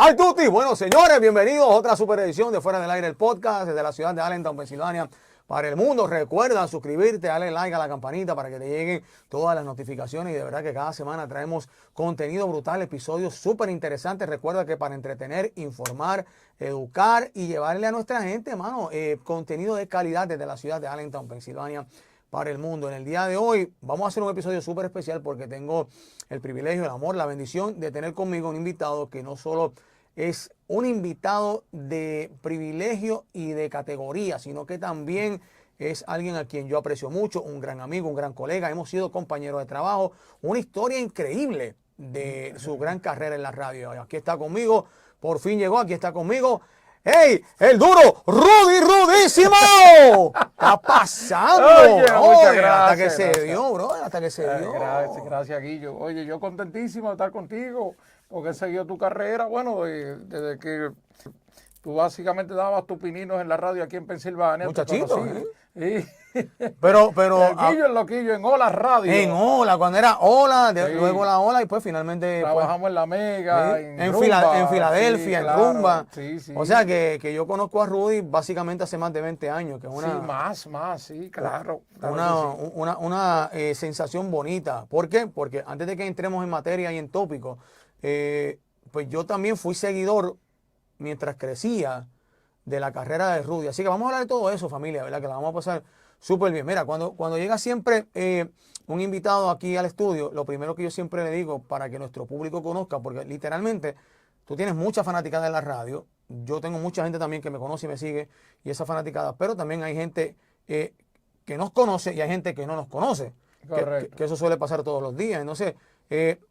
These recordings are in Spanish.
¡Ay, Tuti! Bueno, señores, bienvenidos a otra super edición de Fuera del Aire, el podcast desde la ciudad de Allentown, Pensilvania, para el mundo. Recuerda suscribirte, darle like a la campanita para que te lleguen todas las notificaciones. Y de verdad que cada semana traemos contenido brutal, episodios súper interesantes. Recuerda que para entretener, informar, educar y llevarle a nuestra gente, hermano, contenido de calidad desde la ciudad de Allentown, Pensilvania, para el mundo. En el día de hoy vamos a hacer un episodio súper especial porque tengo el privilegio, el amor, la bendición de tener conmigo un invitado que no solo es un invitado de privilegio y de categoría, sino que también es alguien a quien yo aprecio mucho, un gran amigo, un gran colega. Hemos sido compañeros de trabajo, una historia increíble de su gran carrera en la radio. Aquí está conmigo, por fin llegó, aquí está conmigo. ¡Hey! ¡El duro! ¡Rudy Rudísimo! ¡Está pasando! Oye, muchas gracias. Hasta que se dio, bro. Hasta que se dio. Gracias, Guillo. Oye, yo contentísimo de estar contigo, porque he seguido tu carrera, bueno, desde que tú básicamente dabas tus pininos en la radio aquí en Pensilvania. Muchachito, Sí. Pero el Guillo, el loquillo, en Ola Radio. En Ola, cuando era Ola, Sí. luego la Ola y pues finalmente Trabajamos en La Mega, sí, en Rumba. en Filadelfia, Sí, en claro. Rumba. Sí, sí. O sea que yo conozco a Rudy básicamente hace más de 20 años, que es una, Sí, más, sí, claro. una sensación bonita. ¿Por qué? Porque antes de que entremos en materia y en tópico, pues yo también fui seguidor mientras crecía de la carrera de Rudy. Así que vamos a hablar de todo eso, familia, ¿verdad? Que la vamos a pasar súper bien. Mira, cuando llega siempre un invitado aquí al estudio, lo primero que yo siempre le digo para que nuestro público conozca, porque literalmente tú tienes mucha fanaticada en la radio, yo tengo mucha gente también que me conoce y me sigue, y esa fanaticada, pero también hay gente que nos conoce y hay gente que no nos conoce. Correcto. Que eso suele pasar todos los días. Entonces,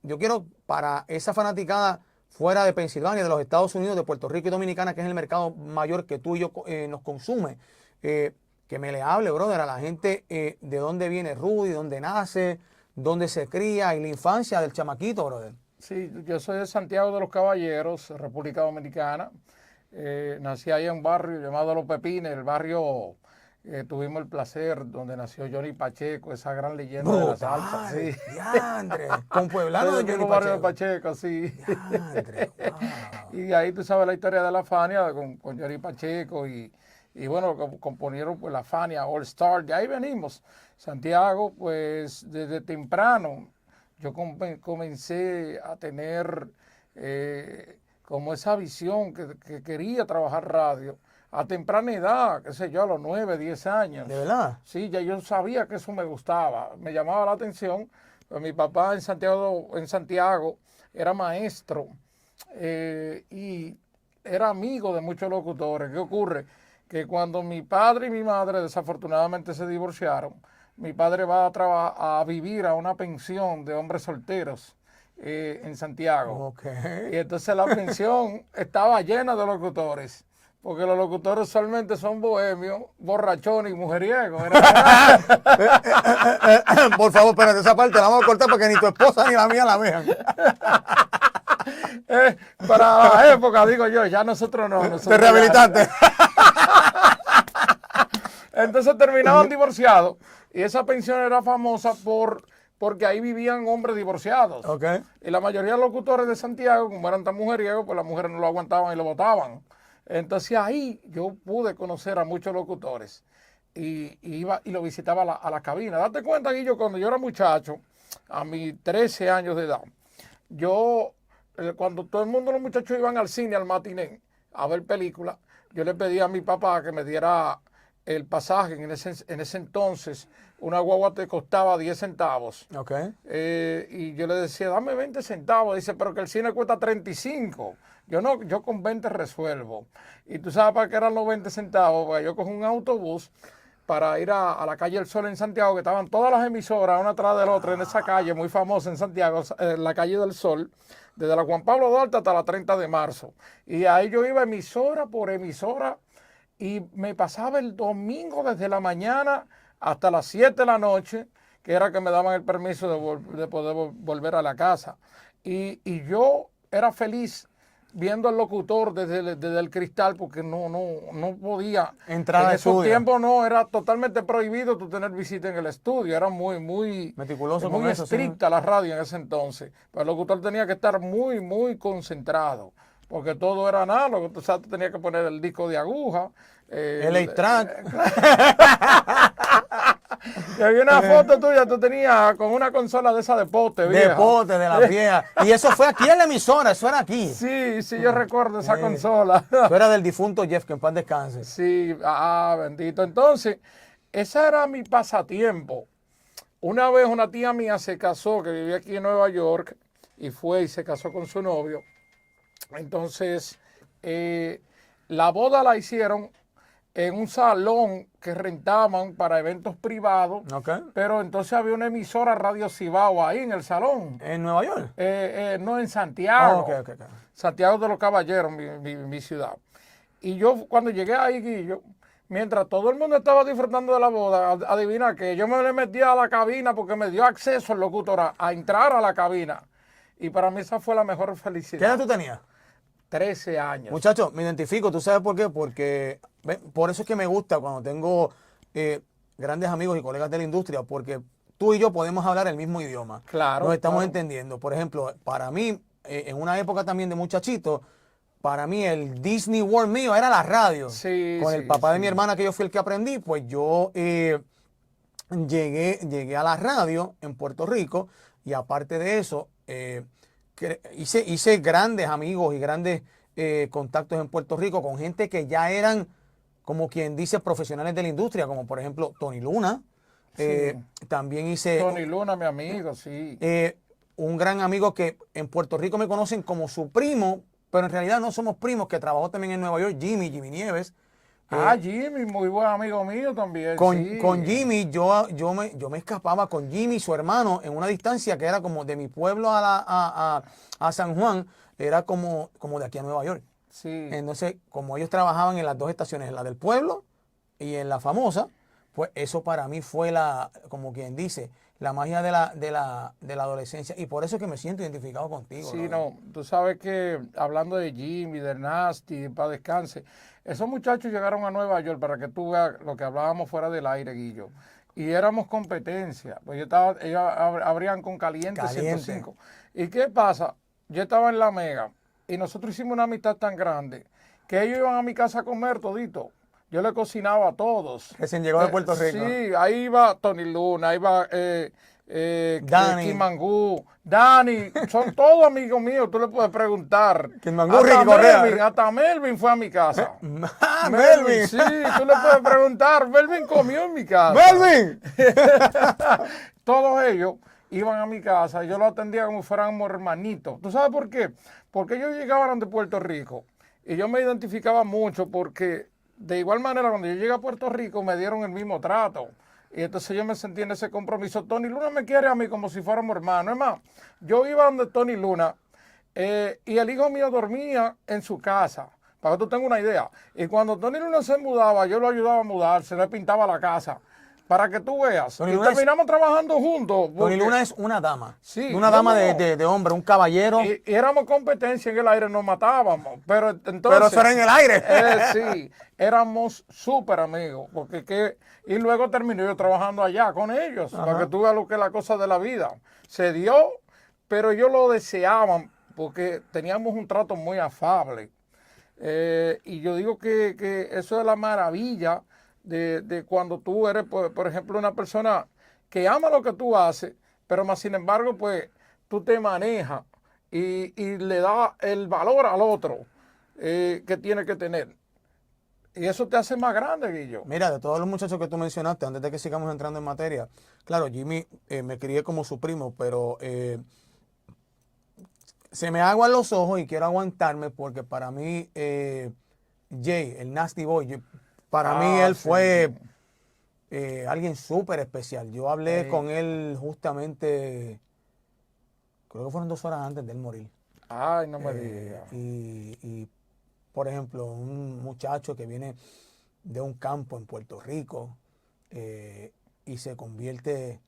yo quiero para esa fanaticada fuera de Pensilvania, de los Estados Unidos, de Puerto Rico y Dominicana, que es el mercado mayor que tú y yo nos consume, que me le hable, brother, a la gente de dónde viene Rudy, dónde nace, dónde se cría y la infancia del chamaquito, brother. Sí, yo soy de Santiago de los Caballeros, República Dominicana. Nací ahí en un barrio llamado Los Pepines, el barrio tuvimos el placer donde nació Johnny Pacheco, esa gran leyenda de la salsa. Sí. Diandre, con pueblano de Johnny barrio de Pacheco. Pacheco, sí. Diandre, wow. Y ahí tú sabes la historia de la Fania con Johnny Pacheco y bueno, componieron pues la Fania All Star, de ahí venimos. Santiago, pues desde temprano yo comencé a tener como esa visión que quería trabajar radio a temprana edad, qué sé yo, a los 9, 10 años. ¿De verdad? Sí, ya yo sabía que eso me gustaba, me llamaba la atención. Pues mi papá en Santiago era maestro y era amigo de muchos locutores. ¿Qué ocurre? Que cuando mi padre y mi madre desafortunadamente se divorciaron, mi padre va a vivir a una pensión de hombres solteros en Santiago. Okay. Y entonces la pensión estaba llena de locutores, porque los locutores usualmente son bohemios, borrachones y mujeriegos. Por favor, espérate, esa parte la vamos a cortar para que ni tu esposa ni la mía la vean. Para la época, digo yo, ya nosotros no. Nosotros Te rehabilitaste. Entonces terminaban divorciados y esa pensión era famosa porque ahí vivían hombres divorciados. Okay. Y la mayoría de los locutores de Santiago, como eran tan mujeriegos, pues las mujeres no lo aguantaban y lo botaban. Entonces ahí yo pude conocer a muchos locutores y iba y lo visitaba a la cabina. Date cuenta, Guillo, cuando yo era muchacho, a mis 13 años de edad, yo, cuando todo el mundo, los muchachos iban al cine, al matiné, a ver películas, yo le pedí a mi papá que me diera el pasaje. En ese entonces una guagua te costaba 10 centavos. Okay. Y yo le decía, dame 20 centavos. Dice, pero que el cine cuesta 35. Yo con 20 resuelvo. Y tú sabes para qué eran los 20 centavos, porque yo cogí un autobús para ir a la calle El Sol en Santiago, que estaban todas las emisoras una tras de la otra en esa calle muy famosa en Santiago, la calle del Sol, desde la Juan Pablo Duarte hasta la 30 de marzo. Y ahí yo iba emisora por emisora y me pasaba el domingo desde la mañana hasta las 7 de la noche, que era que me daban el permiso de poder volver a la casa. Y yo era feliz viendo al locutor desde el cristal, porque no podía entrar en al esos estudio. tiempos. No, era totalmente prohibido tú tener visita en el estudio, era muy meticuloso muy con eso, estricta la radio en ese entonces. Pero el locutor tenía que estar muy concentrado. porque todo era análogo. Tú sabes, tú tenías que poner el disco de aguja. El 8-track. Y había una foto tuya, tú tenías con una consola de esa de pote, vieja. De pote, de la vieja. Y eso fue aquí en la emisora, eso era aquí. Sí, sí, yo recuerdo esa consola. Eso era del difunto Jeff, que en paz descanse. Sí, bendito. Entonces, ese era mi pasatiempo. Una vez una tía mía se casó, que vivía aquí en Nueva York, y fue y se casó con su novio. Entonces, la boda la hicieron en un salón que rentaban para eventos privados, Okay. pero entonces había una emisora Radio Cibao ahí en el salón. ¿En Nueva York? No, en Santiago. Okay. Santiago de los Caballeros, mi ciudad. Y yo cuando llegué ahí, Guillo, mientras todo el mundo estaba disfrutando de la boda, adivina que yo me le metí a la cabina porque me dio acceso el locutor a entrar a la cabina. Y para mí esa fue la mejor felicidad. ¿Qué edad tú tenías? 13 años. Muchachos, me identifico, ¿tú sabes por qué? Porque por eso es que me gusta cuando tengo grandes amigos y colegas de la industria, porque tú y yo podemos hablar el mismo idioma. Claro. Nos estamos claro. entendiendo. Por ejemplo, para mí, en una época también de muchachito, para mí el Disney World mío era la radio. Sí, Con sí, el papá de sí. mi hermana, que yo fui el que aprendí, pues yo llegué a la radio en Puerto Rico y aparte de eso, hice grandes amigos y grandes contactos en Puerto Rico con gente que ya eran, como quien dice, profesionales de la industria, como por ejemplo Tony Luna. También hice Tony Luna, mi amigo, sí. un gran amigo que en Puerto Rico me conocen como su primo, pero en realidad no somos primos, que trabajó también en Nueva York, Jimmy Nieves. Jimmy, muy buen amigo mío también. Sí. Con Jimmy, yo me escapaba con Jimmy, su hermano, en una distancia que era como de mi pueblo a San Juan, era como de aquí a Nueva York. Sí. Entonces, como ellos trabajaban en las dos estaciones, en la del pueblo y en la famosa, pues eso para mí fue como quien dice, la magia de la adolescencia. Y por eso es que me siento identificado contigo. Sí, ¿no? tú sabes que hablando de Jimmy, de Nasty, para descanse, esos muchachos llegaron a Nueva York para que tú veas lo que hablábamos fuera del aire, Guillo. Y éramos competencia, pues ellos abrían con Caliente 105. ¿Y qué pasa? Yo estaba en La Mega y nosotros hicimos una amistad tan grande que ellos iban a mi casa a comer todito. Yo le cocinaba a todos. Recién llegó de Puerto Rico. Sí, ahí iba Tony Luna, ahí iba Dani. Kimangú, Dani, son todos amigos míos, tú le puedes preguntar. Kimangú, Ricky Correa. Hasta Melvin fue a mi casa. Melvin. Sí, tú le puedes preguntar. Melvin comió en mi casa. ¡Melvin! Todos ellos iban a mi casa y yo lo atendía como si fueran hermanitos. ¿Tú sabes por qué? Porque ellos llegaban de Puerto Rico y yo me identificaba mucho porque de igual manera cuando yo llegué a Puerto Rico me dieron el mismo trato. Y entonces yo me sentí en ese compromiso. Tony Luna me quiere a mí como si fuéramos hermanos. Es más, yo iba donde Tony Luna y el hijo mío dormía en su casa, para que tú tengas una idea. Y cuando Tony Luna se mudaba, yo lo ayudaba a mudarse, le pintaba la casa. Para que tú veas. Tony y Luna terminamos trabajando juntos. Tony Luna es una dama. Sí, una dama de hombre, un caballero. Y éramos competencia en el aire, nos matábamos. Pero entonces. Pero eso era en el aire. Sí, éramos súper amigos. Y luego terminé yo trabajando allá con ellos. Ajá. Para que tú veas lo que es la cosa de la vida. Se dio, pero ellos lo deseaban porque teníamos un trato muy afable. Y yo digo que eso es la maravilla de cuando tú eres, por ejemplo, una persona que ama lo que tú haces, pero más sin embargo, pues tú te manejas y le das el valor al otro que tiene que tener. Y eso te hace más grande, Guillo. Mira, de todos los muchachos que tú mencionaste, antes de que sigamos entrando en materia, claro, Jimmy me crié como su primo, pero se me aguan los ojos y quiero aguantarme porque para mí, Jay, el Nasty Boy, para mí él fue alguien súper especial. Yo hablé con él justamente, creo que fueron 2 horas antes de él morir. Ay, no me digas. Y, por ejemplo, un muchacho que viene de un campo en Puerto Rico y se convierte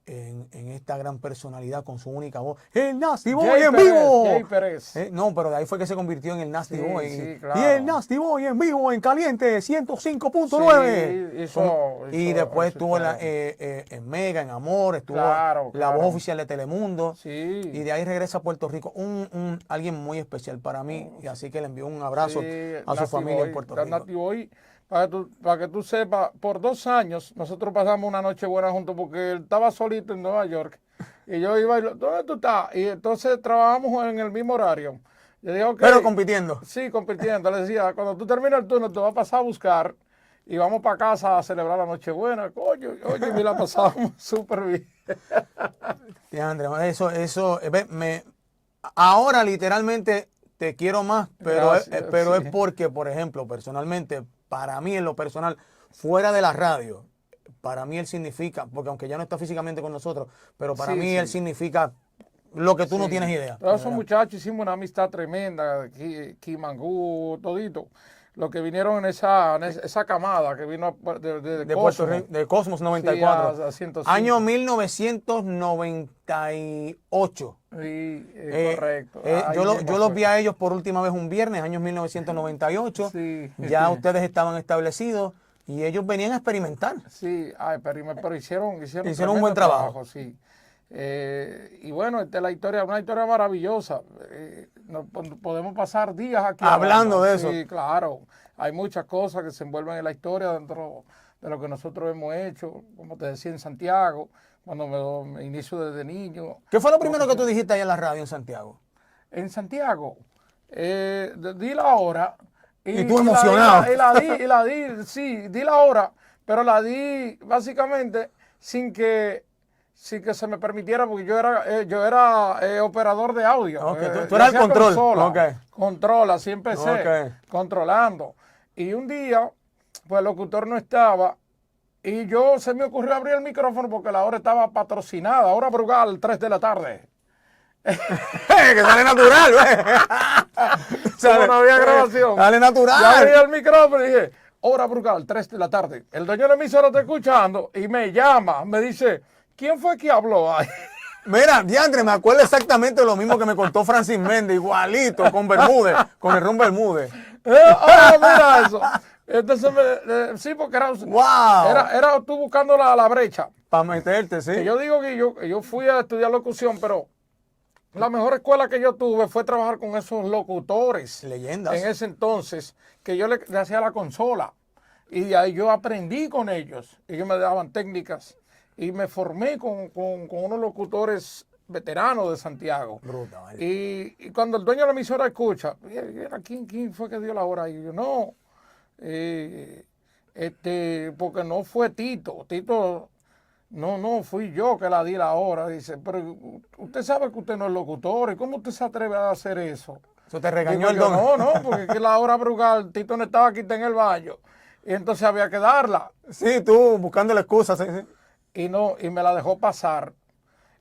en esta gran personalidad con su única voz. ¡El Nasty Boy Jay en Pérez, vivo! Jay Pérez. No, pero de ahí fue que se convirtió en el Nasty Sí, Boy. sí, claro. Y el Nasty Boy en vivo, en caliente, 105.9. Sí, Y después hizo estuvo todo. en Mega, en Amor, estuvo Claro, la voz claro. oficial de Telemundo. Sí. Y de ahí regresa a Puerto Rico. Alguien muy especial para mí. Y así que le envío un abrazo a su familia en Puerto Rico. Nasty Boy, para que tú sepas, por 2 años nosotros pasamos una noche buena juntos porque él estaba solito en Nueva York y yo iba ¿dónde tú estás? Y entonces trabajamos en el mismo horario. Yo dije, ok. Pero compitiendo. Sí, compitiendo. Le decía, cuando tú termines el turno te vas a pasar a buscar y vamos para casa a celebrar la Nochebuena. Coño, oye, me la pasamos súper bien. Sí, Andrés, ahora literalmente te quiero más, pero es Gracias, sí. porque, por ejemplo, personalmente, para mí en lo personal, fuera de la radio, para mí él significa, porque aunque ya no está físicamente con nosotros, pero para Sí, mí sí. él significa lo que tú no Sí. tienes idea. Todos esos muchachos hicimos una amistad tremenda, Kimangú, todito. Los que vinieron en esa camada que vino de De Puerto Cosmo. Rico, de Cosmos Sí, 94. a 105. Año 1998. Sí, correcto. Ahí Yo mismo los fue. vi a ellos por última vez un viernes, año 1998. Sí. Ya ustedes estaban establecidos y ellos venían a experimentar. Sí, pero hicieron un tremendo buen trabajo. Sí. Y bueno, esta es una historia maravillosa. Podemos pasar días aquí Hablando de eso. Sí, claro. Hay muchas cosas que se envuelven en la historia dentro de lo que nosotros hemos hecho, como te decía, en Santiago, cuando me inicio desde niño. ¿Qué fue lo primero que tú dijiste ahí en la radio en Santiago? En Santiago, di la hora. Y tú emocionado. Y la di, sí, di la hora, pero la di básicamente sin que se me permitiera, porque yo era operador de audio. Ok, tú eras el control. Consola, Ok. control, así empecé, Ok. controlando. Y un día, pues el locutor no estaba y se me ocurrió abrir el micrófono porque la hora estaba patrocinada, hora Brugal, 3 de la tarde. Que sale natural, güey. Como no había grabación. Sale Yo abrí natural. el micrófono y dije, hora Brugal, 3 de la tarde. El dueño de la emisora está escuchando y me llama, me dice, ¿quién fue que habló ahí? Mira, diantre, me acuerdo exactamente lo mismo que me contó Francis Méndez, igualito, con Bermúdez, con el rum Bermúdez. Mira eso. Entonces, sí, porque ¡Wow! era tú buscando la brecha. Para meterte, sí. Que yo digo que yo fui a estudiar locución, pero la mejor escuela que yo tuve fue trabajar con esos locutores. Leyendas. En ese entonces, que yo le hacía la consola. Y de ahí yo aprendí con ellos. Ellos me daban técnicas. Y me formé con unos locutores veteranos de Santiago. Brutal. Y cuando el dueño de la emisora escucha, ¿quién fue que dio la hora? Y yo, no, porque no fue Tito. Tito, no, fui yo que la di la hora. Dice, pero usted sabe que usted no es locutor. ¿Y cómo usted se atreve a hacer eso? Eso te regañó Digo el yo, don. no, porque que la hora Brugal, Tito no estaba aquí, está en el baño. Y entonces había que darla. Sí, tú buscando la excusa, sí, sí. Y me la dejó pasar.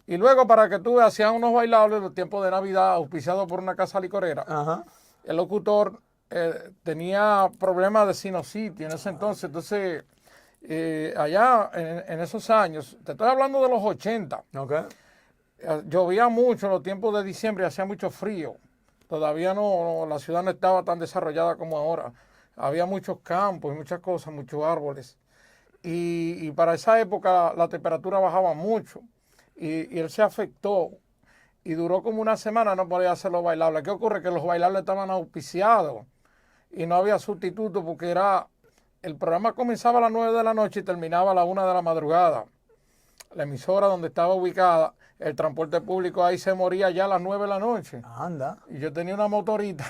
Y luego, para que tú veas, hacían unos bailables en los tiempos de Navidad, auspiciados por una casa licorera. Ajá. El locutor tenía problemas de sinusitis en ese entonces. Entonces, allá en esos años, te estoy hablando de los 80, Ok. llovía mucho en los tiempos de diciembre y hacía mucho frío. Todavía la ciudad no estaba tan desarrollada como ahora. Había muchos campos y muchas cosas, muchos árboles. Y para esa época la temperatura bajaba mucho y él se afectó y duró como una semana, no podía hacer los bailables. ¿Qué ocurre? Que los bailables estaban auspiciados y no había sustituto porque el programa comenzaba a las 9 de la noche y terminaba a las 1 de la madrugada. La emisora donde estaba ubicada, el transporte público ahí se moría ya a las 9 de la noche. Anda. Y yo tenía una motorita.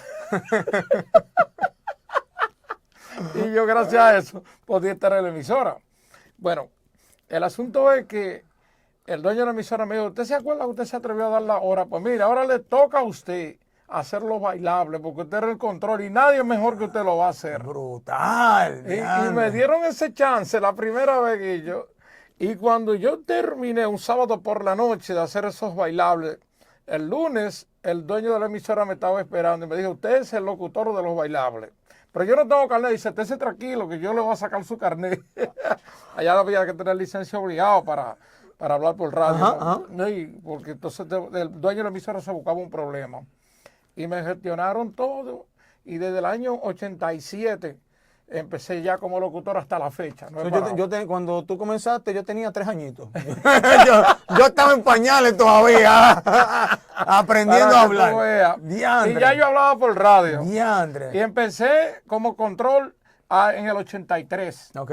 Y yo, gracias a eso, podía estar en la emisora. Bueno, el asunto es que el dueño de la emisora me dijo, ¿usted se acuerda que usted se atrevió a dar la hora? Pues mire, ahora le toca a usted hacerlo bailable, porque usted era el control y nadie mejor que usted lo va a hacer. Brutal. Y me dieron ese chance la primera vez que y cuando yo terminé un sábado por la noche de hacer esos bailables, el lunes el dueño de la emisora me estaba esperando y me dijo, usted es el locutor de los bailables. Pero yo no tengo carnet. Dice, estése tranquilo que yo le voy a sacar su carnet. Allá había que tener licencia obligado para para hablar por radio. Ajá, ¿no? ajá. No, porque entonces el dueño de la emisora se buscaba un problema. Y me gestionaron todo. Y desde el año 87 empecé ya como locutor hasta la fecha. No he parado. Cuando tú comenzaste, yo tenía 3 añitos. yo estaba en pañales todavía, aprendiendo Para a que tú hablar. veas. Diandre. Y ya yo hablaba por radio. Diandre. Y empecé como control en el 83. Ok.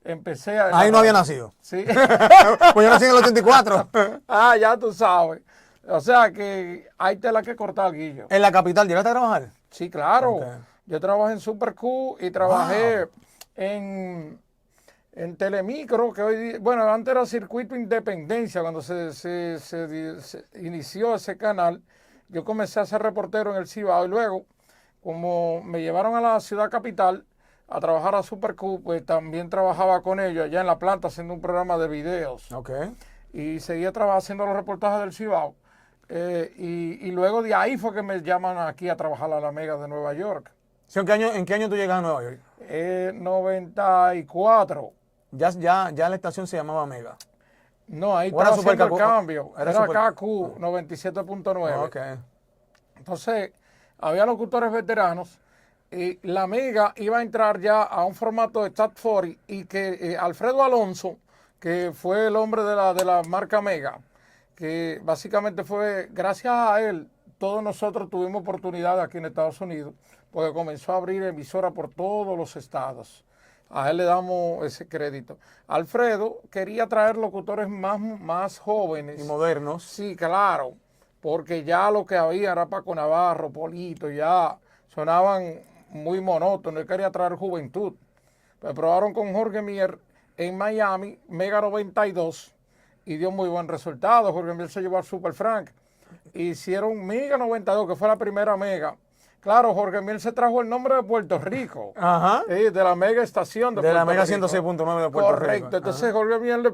Empecé a... Ahí no había nacido. Sí. Pues yo nací en el 84. Ah, ya tú sabes. O sea que hay tela que cortar, Guillo. En la capital, ¿llegaste a trabajar? Sí, claro. Ok. Yo trabajé en Super Q y trabajé en Telemicro, que hoy, bueno, antes era Circuito Independencia, cuando se inició ese canal. Yo comencé a ser reportero en el Cibao y luego, como me llevaron a la ciudad capital a trabajar a Super Q, pues también trabajaba con ellos allá en la planta haciendo un programa de videos. Ok. Y seguía haciendo los reportajes del Cibao. Y luego de ahí fue que me llaman aquí a trabajar a la Mega de Nueva York. ¿En qué año tú llegas a Nueva York? 94. Ya la estación se llamaba Mega. No, ahí ¿O era estaba haciendo el KQ? cambio. Era Era Super- KQ 97.9. Ok. Entonces, había locutores veteranos. Y la Mega iba a entrar ya a un formato de Chat 40 y que Alfredo Alonso, que fue el hombre de la marca Mega, que básicamente fue gracias a él, todos nosotros tuvimos oportunidad aquí en Estados Unidos, porque comenzó a abrir emisoras por todos los estados. A él le damos ese crédito. Alfredo quería traer locutores más jóvenes. Y modernos. Sí, claro, porque ya lo que había era Paco Navarro, Polito, ya sonaban muy monótonos. Él quería traer juventud. Pues probaron con Jorge Mier en Miami, Mega 92, y dio muy buen resultado. Jorge Mier se llevó al Super Frank. Hicieron Mega 92, que fue la primera Mega. Claro, Jorge Mier se trajo el nombre de Puerto Rico. Ajá. De la Mega estación De la Mega Rico. 106.9 de Puerto Rico. Correcto. Entonces Jorge Mier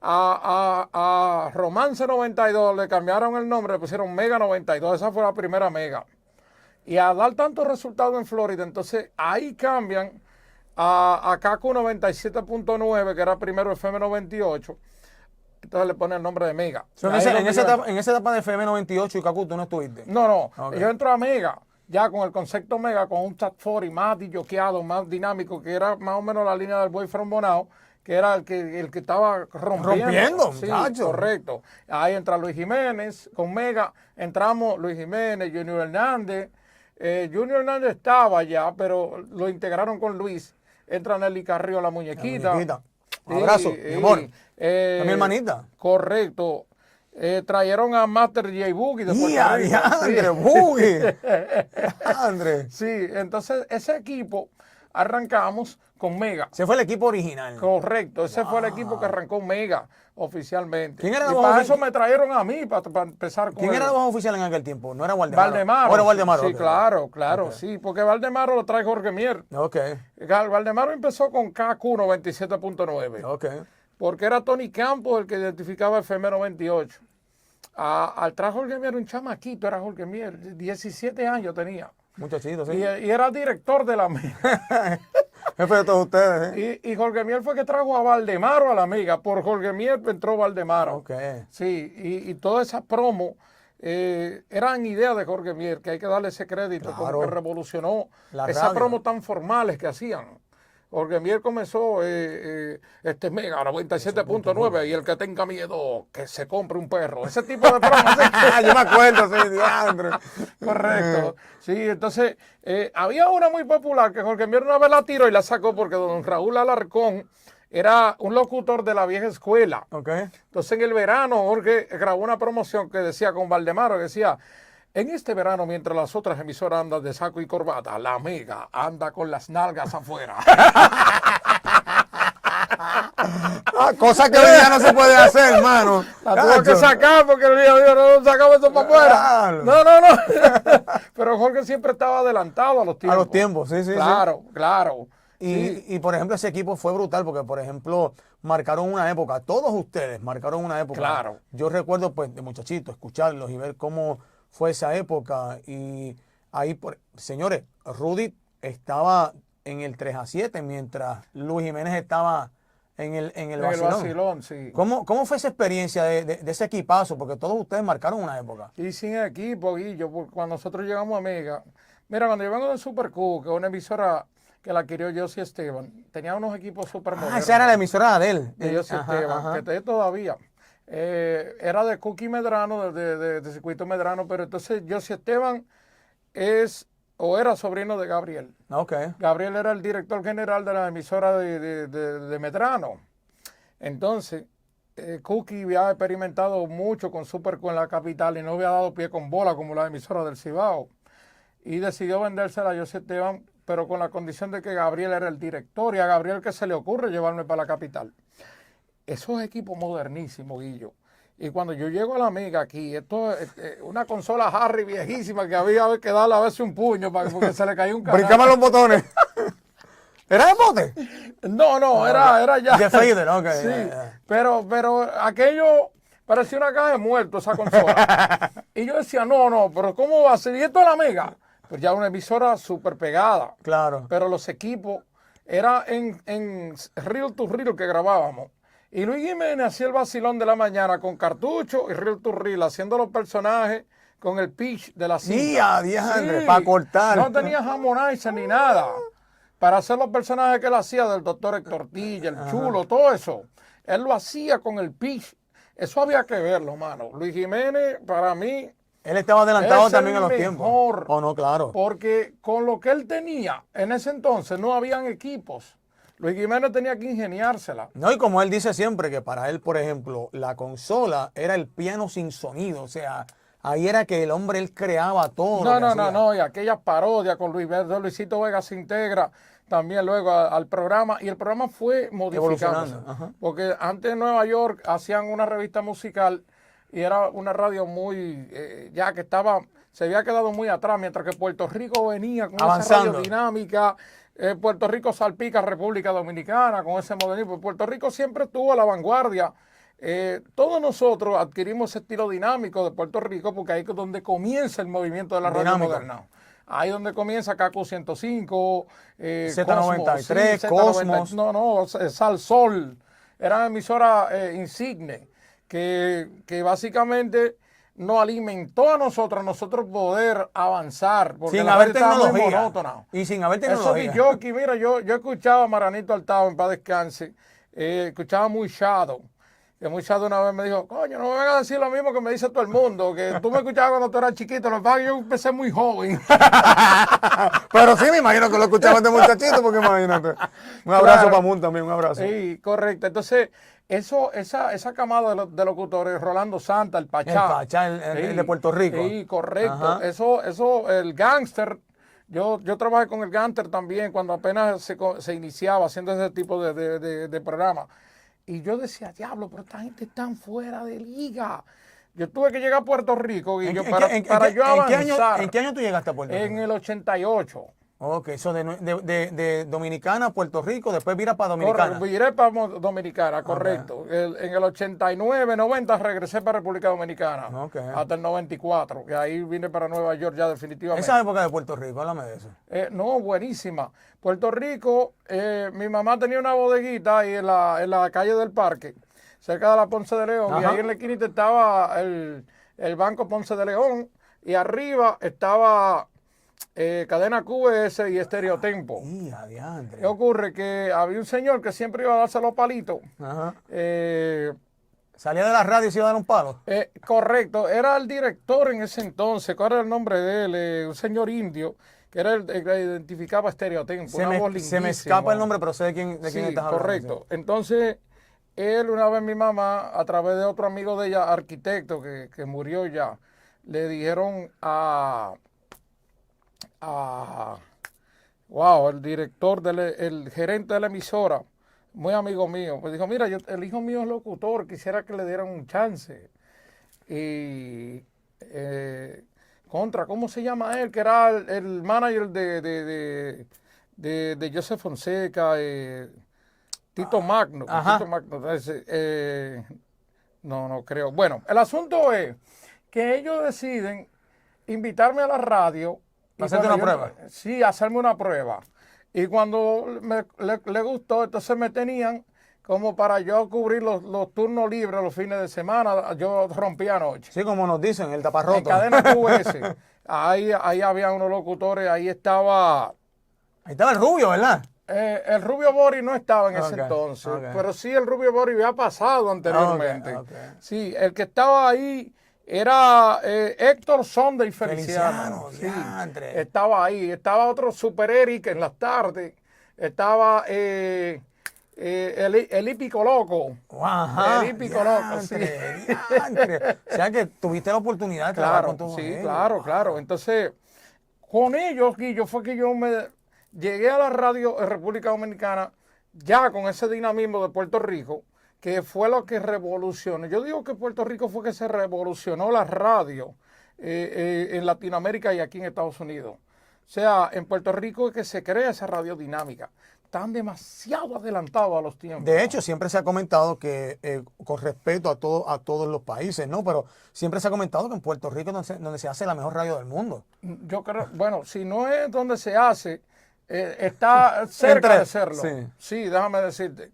a Romance 92 le cambiaron el nombre, le pusieron Mega 92. Esa fue la primera Mega. Y a dar tantos resultados en Florida, entonces ahí cambian a KQ 97.9, que era primero FM 98. Entonces le ponen el nombre de Mega. So, Ahí en esa etapa de FM 98 y KQ tú no estuviste. No. Ok. Yo entro a Mega, ya con el concepto Mega, con un chat 40 más disjoqueado, más dinámico, que era más o menos la línea del Boyfriend Bonao, que era el que estaba rompiendo. Sí, muchacho. correcto. Ahí entra Luis Jiménez, con Mega entramos Luis Jiménez, Junior Hernández. Junior Hernández estaba ya, pero lo integraron con Luis. Entra Nelly Carrillo, la muñequita. Un abrazo, mi amor. Es mi hermanita. Correcto. Trajeron a Master J. Boogie de Puerto ¡Ya, Rico. diandre, Boogie! ¡Diandre! Sí, entonces ese equipo arrancamos con Mega. Ese fue el equipo original. Correcto, ese fue el equipo que arrancó Mega oficialmente. ¿Quién era y la voz para oficial? eso me trajeron a mí, para empezar con ¿Quién era la voz oficial en aquel tiempo? ¿No era Waldemaro? Valdemaro. ¿O era Waldemaro? Sí, Ok. claro, Ok. sí, porque Valdemaro lo trae Jorge Mier. Ok, Valdemaro empezó con KQ 97.9. ok. Porque era Tony Campos el que identificaba FM 98. Al traer Jorge Mier, un chamaquito era Jorge Mier, 17 años tenía. Muchachito, sí. Y era director de la Mega. Jefe de todos ustedes, ¿eh? Y Jorge Mier fue que trajo a Valdemaro a la Mega. Por Jorge Mier entró Valdemaro. Ok. Sí, y todas esas promos eran ideas de Jorge Mier, que hay que darle ese crédito, Claro. como que revolucionó La esas radio. promos tan formales que hacían. Jorge Mier comenzó este Mega 97.9 y el que tenga miedo, que se compre un perro. Ese tipo de promos. ¿sí? Yo me acuerdo, sí, diandre. Correcto. Sí, entonces había una muy popular que Jorge Mier una vez la tiró y la sacó porque don Raúl Alarcón era un locutor de la vieja escuela. Ok. Entonces en el verano Jorge grabó una promoción que decía con Valdemaro, que decía: en este verano, mientras las otras emisoras andan de saco y corbata, la Mega anda con las nalgas afuera. Cosa que hoy día no se puede hacer, hermano. La tuvo que sacar porque el día no sacaba eso para afuera. Claro. No. Pero Jorge siempre estaba adelantado a los tiempos. A los tiempos, sí, sí. Claro. Y por ejemplo, ese equipo fue brutal porque, por ejemplo, marcaron una época. Todos ustedes marcaron una época. Claro. Yo recuerdo, pues, de muchachito, escucharlos y ver cómo fue esa época. Y ahí, señores, Rudy estaba en el 3-7 mientras Luis Jiménez estaba en el En el vacilón. vacilón, sí. ¿Cómo fue esa experiencia de ese equipazo? Porque todos ustedes marcaron una época. Y sin equipo, Guillo, porque cuando nosotros llegamos a Mega, mira, cuando yo vengo de Super Q, que es una emisora que la adquirió Josie Esteban, tenía unos equipos súper modernos. Esa era la emisora de él. De Josie Ajá, Esteban, ajá. que es todavía. Era de Cookie Medrano, de Circuito Medrano, pero entonces Josie Esteban era sobrino de Gabriel. Ok. Gabriel era el director general de la emisora de Medrano. Entonces, Cookie había experimentado mucho con Super Q en la capital y no había dado pie con bola como la emisora del Cibao. Y decidió vendérsela a José Esteban, pero con la condición de que Gabriel era el director y a Gabriel que se le ocurre llevarme para la capital. Esos equipos modernísimos, Guillo. Y cuando yo llego a la Mega aquí, esto es una consola Harry viejísima que había que darle a veces un puño porque se le caía un canal. Brincaban los botones. ¿Era de bote? No, era ya. De Fader, ok. Sí, Ya. pero aquello parecía una caja de muertos, esa consola. Y yo decía, no, pero ¿cómo va a ser? ¿Y esto es la Mega? Pues ya una emisora súper pegada. Claro. Pero los equipos, era en reel to reel que grabábamos. Y Luis Jiménez hacía el vacilón de la mañana con cartucho y reel to reel, haciendo los personajes con el pitch de la cinta. Sí, diantre, para cortar. No tenía harmonizer ni nada. Para hacer los personajes que él hacía del doctor Héctor Tilla, el chulo, todo eso. Él lo hacía con el pitch. Eso había que verlo, mano. Luis Jiménez, para mí, Él estaba adelantado es también el a los tiempos. mejor. Oh, no, claro. Porque con lo que él tenía en ese entonces no habían equipos. Luis Jiménez tenía que ingeniársela. No, y como él dice siempre que para él, por ejemplo, la consola era el piano sin sonido. O sea, ahí era que el hombre, él creaba todo. No, y aquellas parodias con Luisito Vega se integra también luego al programa, y el programa fue modificándose. Evolucionando, Porque antes en Nueva York hacían una revista musical y era una radio muy, ya que se había quedado muy atrás, mientras que Puerto Rico venía con esa radio dinámica. Puerto Rico salpica a República Dominicana con ese modernismo. Puerto Rico siempre estuvo a la vanguardia. Todos nosotros adquirimos ese estilo dinámico de Puerto Rico porque ahí es donde comienza el movimiento de la radio moderna. Ahí donde comienza KQ 105, Z93, Cosmos. Sal Sol. Eran emisoras insignes que básicamente nos alimentó a nosotros poder avanzar. Porque sin haber tecnología. Muy monótona. Y sin haber tecnología. Eso de mira, yo escuchaba a Maranito Altao, en paz descanse, escuchaba muy Shadow. Que muy Shadow una vez me dijo, coño, no me vengas a decir lo mismo que me dice todo el mundo, que tú me escuchabas cuando tú eras chiquito, lo que pasa es que yo empecé muy joven. Pero sí, me imagino que lo escuchaban de muchachito, porque imagínate. Un abrazo para Moon también, un abrazo. Sí, correcto. Entonces, esa camada de locutores, Rolando Santa, el Pachá. El de Puerto Rico. Sí, correcto. Eso, el gángster. Yo trabajé con el gángster también cuando apenas se iniciaba haciendo ese tipo de programa. Y yo decía, diablo, pero esta gente está fuera de liga. Yo tuve que llegar a Puerto Rico y para yo avanzar. ¿En qué año tú llegaste a Puerto Rico? En el 88. Ok, eso de Dominicana a Puerto Rico, después vira para Dominicana. Viré para Dominicana, correcto. En el 89, 90 regresé para República Dominicana. Hasta el 94, que ahí vine para Nueva York ya definitivamente. Esa época de Puerto Rico, háblame de eso. No, buenísima. Puerto Rico, mi mamá tenía una bodeguita ahí en la calle del Parque, cerca de la Ponce de León, y ahí en la esquinita estaba el Banco Ponce de León, y arriba estaba Cadena QS y Estereotempo. ¿Qué ocurre? Que había un señor que siempre iba a darse los palitos. Salía de la radio y se iba a dar un palo. Correcto, era el director en ese entonces. ¿Cuál era el nombre de él? Un señor indio, que era el que identificaba Estereotempo. Se me escapa el nombre, pero sé de quién estás hablando. Correcto. Sí. Entonces, él, una vez mi mamá, a través de otro amigo de ella, arquitecto, que murió ya, le dijeron el director, el gerente de la emisora, muy amigo mío, pues dijo, mira, el hijo mío es locutor, quisiera que le dieran un chance. Y ¿cómo se llama él? Que era el manager de Joseph Fonseca, Tito Magno. Tito Magno. No creo. Bueno, el asunto es que ellos deciden invitarme a la radio. ¿Hacerte una prueba? Sí, hacerme una prueba. Y cuando le gustó, entonces me tenían como para yo cubrir los turnos libres los fines de semana, yo rompía anoche. Sí, como nos dicen, el En taparroto. cadena QS, ahí había unos locutores, ahí estaba... Ahí estaba el rubio, ¿verdad? El Rubio Bori no estaba en ese Ok, entonces, ok. pero sí el Rubio Bori había pasado anteriormente. Ok. Sí, el que estaba ahí era Héctor Sonde y Feliciano, Feliciano. Sí, diantre. estaba ahí. Estaba otro Super Eric en las tardes. Estaba el Hípico Loco. Ajá, El Hípico Loco, sí. diantre. O sea que tuviste la oportunidad de trabajar Claro, con todos sí, ellos. claro, Wow. claro. Entonces, con ellos, Guillo, fue que yo me llegué a la radio de República Dominicana ya con ese dinamismo de Puerto Rico, que fue lo que revolucionó. Yo digo que Puerto Rico fue que se revolucionó la radio en Latinoamérica y aquí en Estados Unidos. O sea, en Puerto Rico es que se crea esa radio dinámica. Están demasiado adelantados a los tiempos. De hecho, siempre se ha comentado que, con respeto a todos los países, ¿no? Pero siempre se ha comentado que en Puerto Rico es donde se hace la mejor radio del mundo. Yo creo, bueno, si no es donde se hace, está cerca de serlo. Sí. Sí, déjame decirte.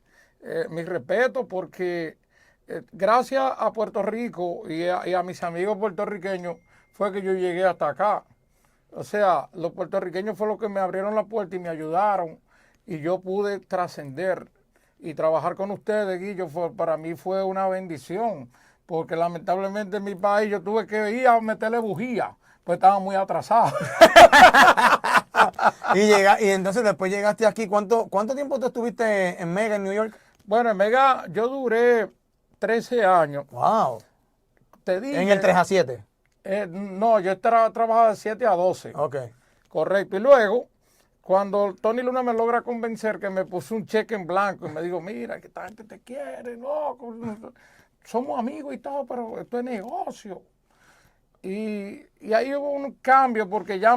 Mi respeto porque gracias a Puerto Rico y a mis amigos puertorriqueños fue que yo llegué hasta acá. O sea, los puertorriqueños fue los que me abrieron la puerta y me ayudaron y yo pude trascender y trabajar con ustedes, Guillo, para mí fue una bendición, porque lamentablemente en mi país yo tuve que ir a meterle bujía, pues estaba muy atrasado. Y entonces después llegaste aquí. ¿Cuánto tiempo tú estuviste en Mega, en New York? Bueno, en Mega yo duré 13 años. Wow. Te dije, En el 3 a 7. No, yo trabajaba de 7 a 12. Ok. Correcto. Y luego, cuando Tony Luna me logra convencer que me puso un cheque en blanco y me dijo, mira, que esta gente te quiere, loco, somos amigos y todo, pero esto es negocio. Y ahí hubo un cambio porque ya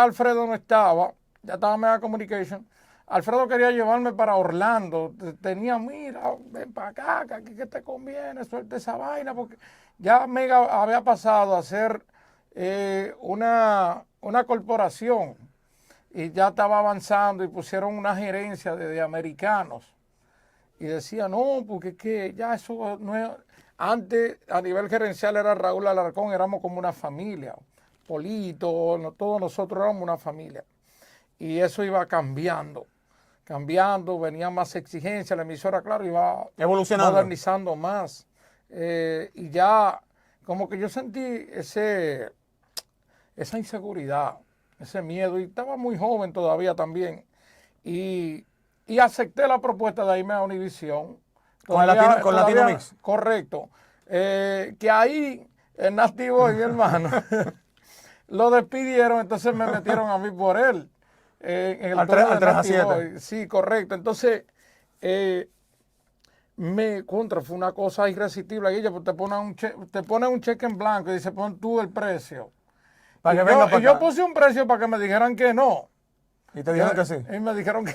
Alfredo no estaba, ya estaba Mega Communication. Alfredo quería llevarme para Orlando. Tenía, mira, ven para acá, que aquí que te conviene, suelta esa vaina, porque ya Mega había pasado a ser una corporación y ya estaba avanzando y pusieron una gerencia de americanos. Y decía, no, porque es que ya eso no es... Antes, a nivel gerencial, era Raúl Alarcón, éramos como una familia. Polito, todos nosotros éramos una familia. Y eso iba cambiando, venía más exigencia, la emisora, claro, iba Evolucionando. modernizando más. Y ya, como que yo sentí esa inseguridad, ese miedo, y estaba muy joven todavía también. Y acepté la propuesta de irme a Univisión. Con Latino Mix. Correcto. Que ahí el Nasty Boy, mi hermano, lo despidieron, entonces me metieron a mí por él. En el Al turno de 3 a Nasty 7. Boy. Sí, correcto. Entonces, fue una cosa irresistible. Guilla, pues te ponen un cheque en blanco y dice, pon tú el precio. Para que venga para yo acá. puse un precio para que me dijeran que no. Y te dijeron que sí. Y me dijeron que...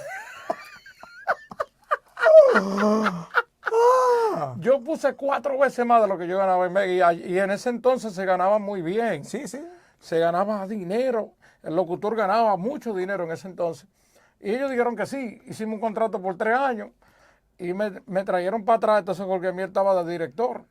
Yo puse 4 veces más de lo que yo ganaba en Mega y en ese entonces se ganaba muy bien. Sí, sí. Se ganaba dinero. El locutor ganaba mucho dinero en ese entonces. Y ellos dijeron que sí. Hicimos un contrato por 3 años y me trajeron para atrás. Entonces porque mí estaba de director.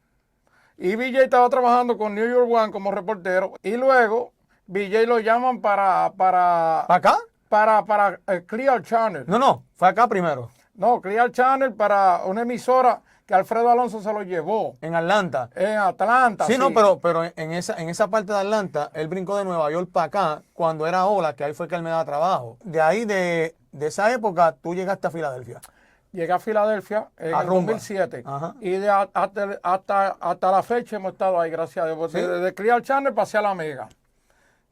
Y BJ estaba trabajando con New York One como reportero. Y luego BJ lo llaman para ¿Para acá? para Clear Channel. No, fue acá primero. No, Clear Channel para una emisora que Alfredo Alonso se lo llevó. En Atlanta. En Atlanta. Sí, no, pero en esa parte de Atlanta, él brincó de Nueva York para acá cuando era Ola, que ahí fue que él me daba trabajo. De ahí, de esa época, tú llegaste a Filadelfia. Llegué a Filadelfia en el Rumba. 2007. Ajá. Y hasta la fecha hemos estado ahí, gracias a Dios. ¿Sí? Desde Clear Channel pasé a la Mega.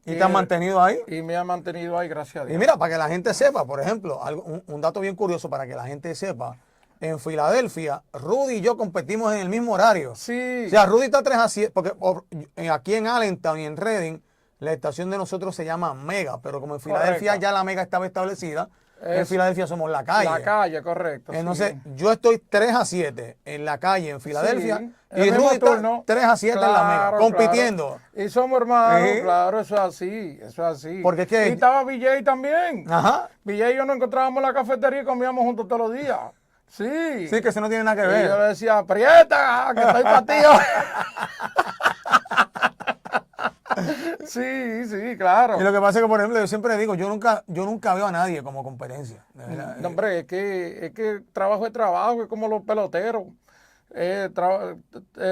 ¿Y te has mantenido ahí? Y me ha mantenido ahí, gracias a Dios. Y mira, para que la gente sepa, por ejemplo, un dato bien curioso para que la gente sepa. En Filadelfia, Rudy y yo competimos en el mismo horario. Sí. O sea, Rudy está 3 a 7, porque aquí en Allentown y en Reading, la estación de nosotros se llama Mega, pero como en Filadelfia Correcto. ya la Mega estaba establecida, en Filadelfia somos la calle. La calle, correcto. Entonces, sí. yo estoy 3 a 7 en la calle en Filadelfia Sí, y el mismo Rudy está turno. 3 a 7 en la Mega, Claro, compitiendo. claro. Y somos hermanos, Sí. claro, eso es así, eso es así. Porque es que- Y estaba BJ también. Ajá. BJ y yo nos encontrábamos en la cafetería y comíamos juntos todos los días. Sí. Sí, que eso no tiene nada que Y ver. yo le decía, aprieta, que estoy para ti. Sí, sí, claro. Y lo que pasa es que, por ejemplo, yo siempre digo, yo nunca veo a nadie como competencia. De verdad. No, hombre, es que trabajo es trabajo, es como los peloteros.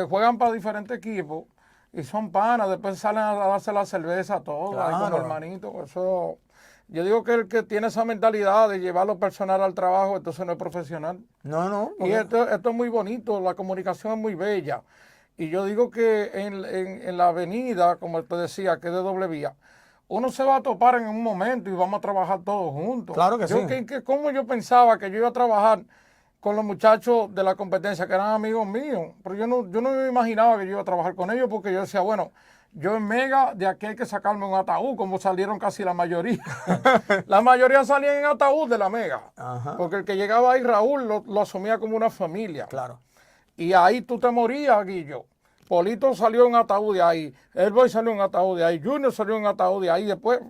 Juegan para diferentes equipos y son panas, después salen a darse la cerveza a todos, ahí como Claro. hermanito. Eso, yo digo que el que tiene esa mentalidad de llevarlo personal al trabajo, entonces no es profesional. No, Y esto es muy bonito, la comunicación es muy bella. Y yo digo que en la avenida, como te decía, que es de doble vía, uno se va a topar en un momento y vamos a trabajar todos juntos. Claro que sí. ¿Cómo yo pensaba que yo iba a trabajar con los muchachos de la competencia, que eran amigos míos? Pero yo no me imaginaba que yo iba a trabajar con ellos, porque yo decía, bueno, yo en Mega, de aquí hay que sacarme un ataúd, como salieron casi la mayoría. La mayoría salían en ataúd de la Mega. Ajá. Porque el que llegaba ahí, Raúl, lo asumía como una familia. Claro. Y ahí tú te morías, Guillo. Polito salió en ataúd de ahí, El Boy salió en ataúd de ahí, Junior salió en ataúd de ahí. Después,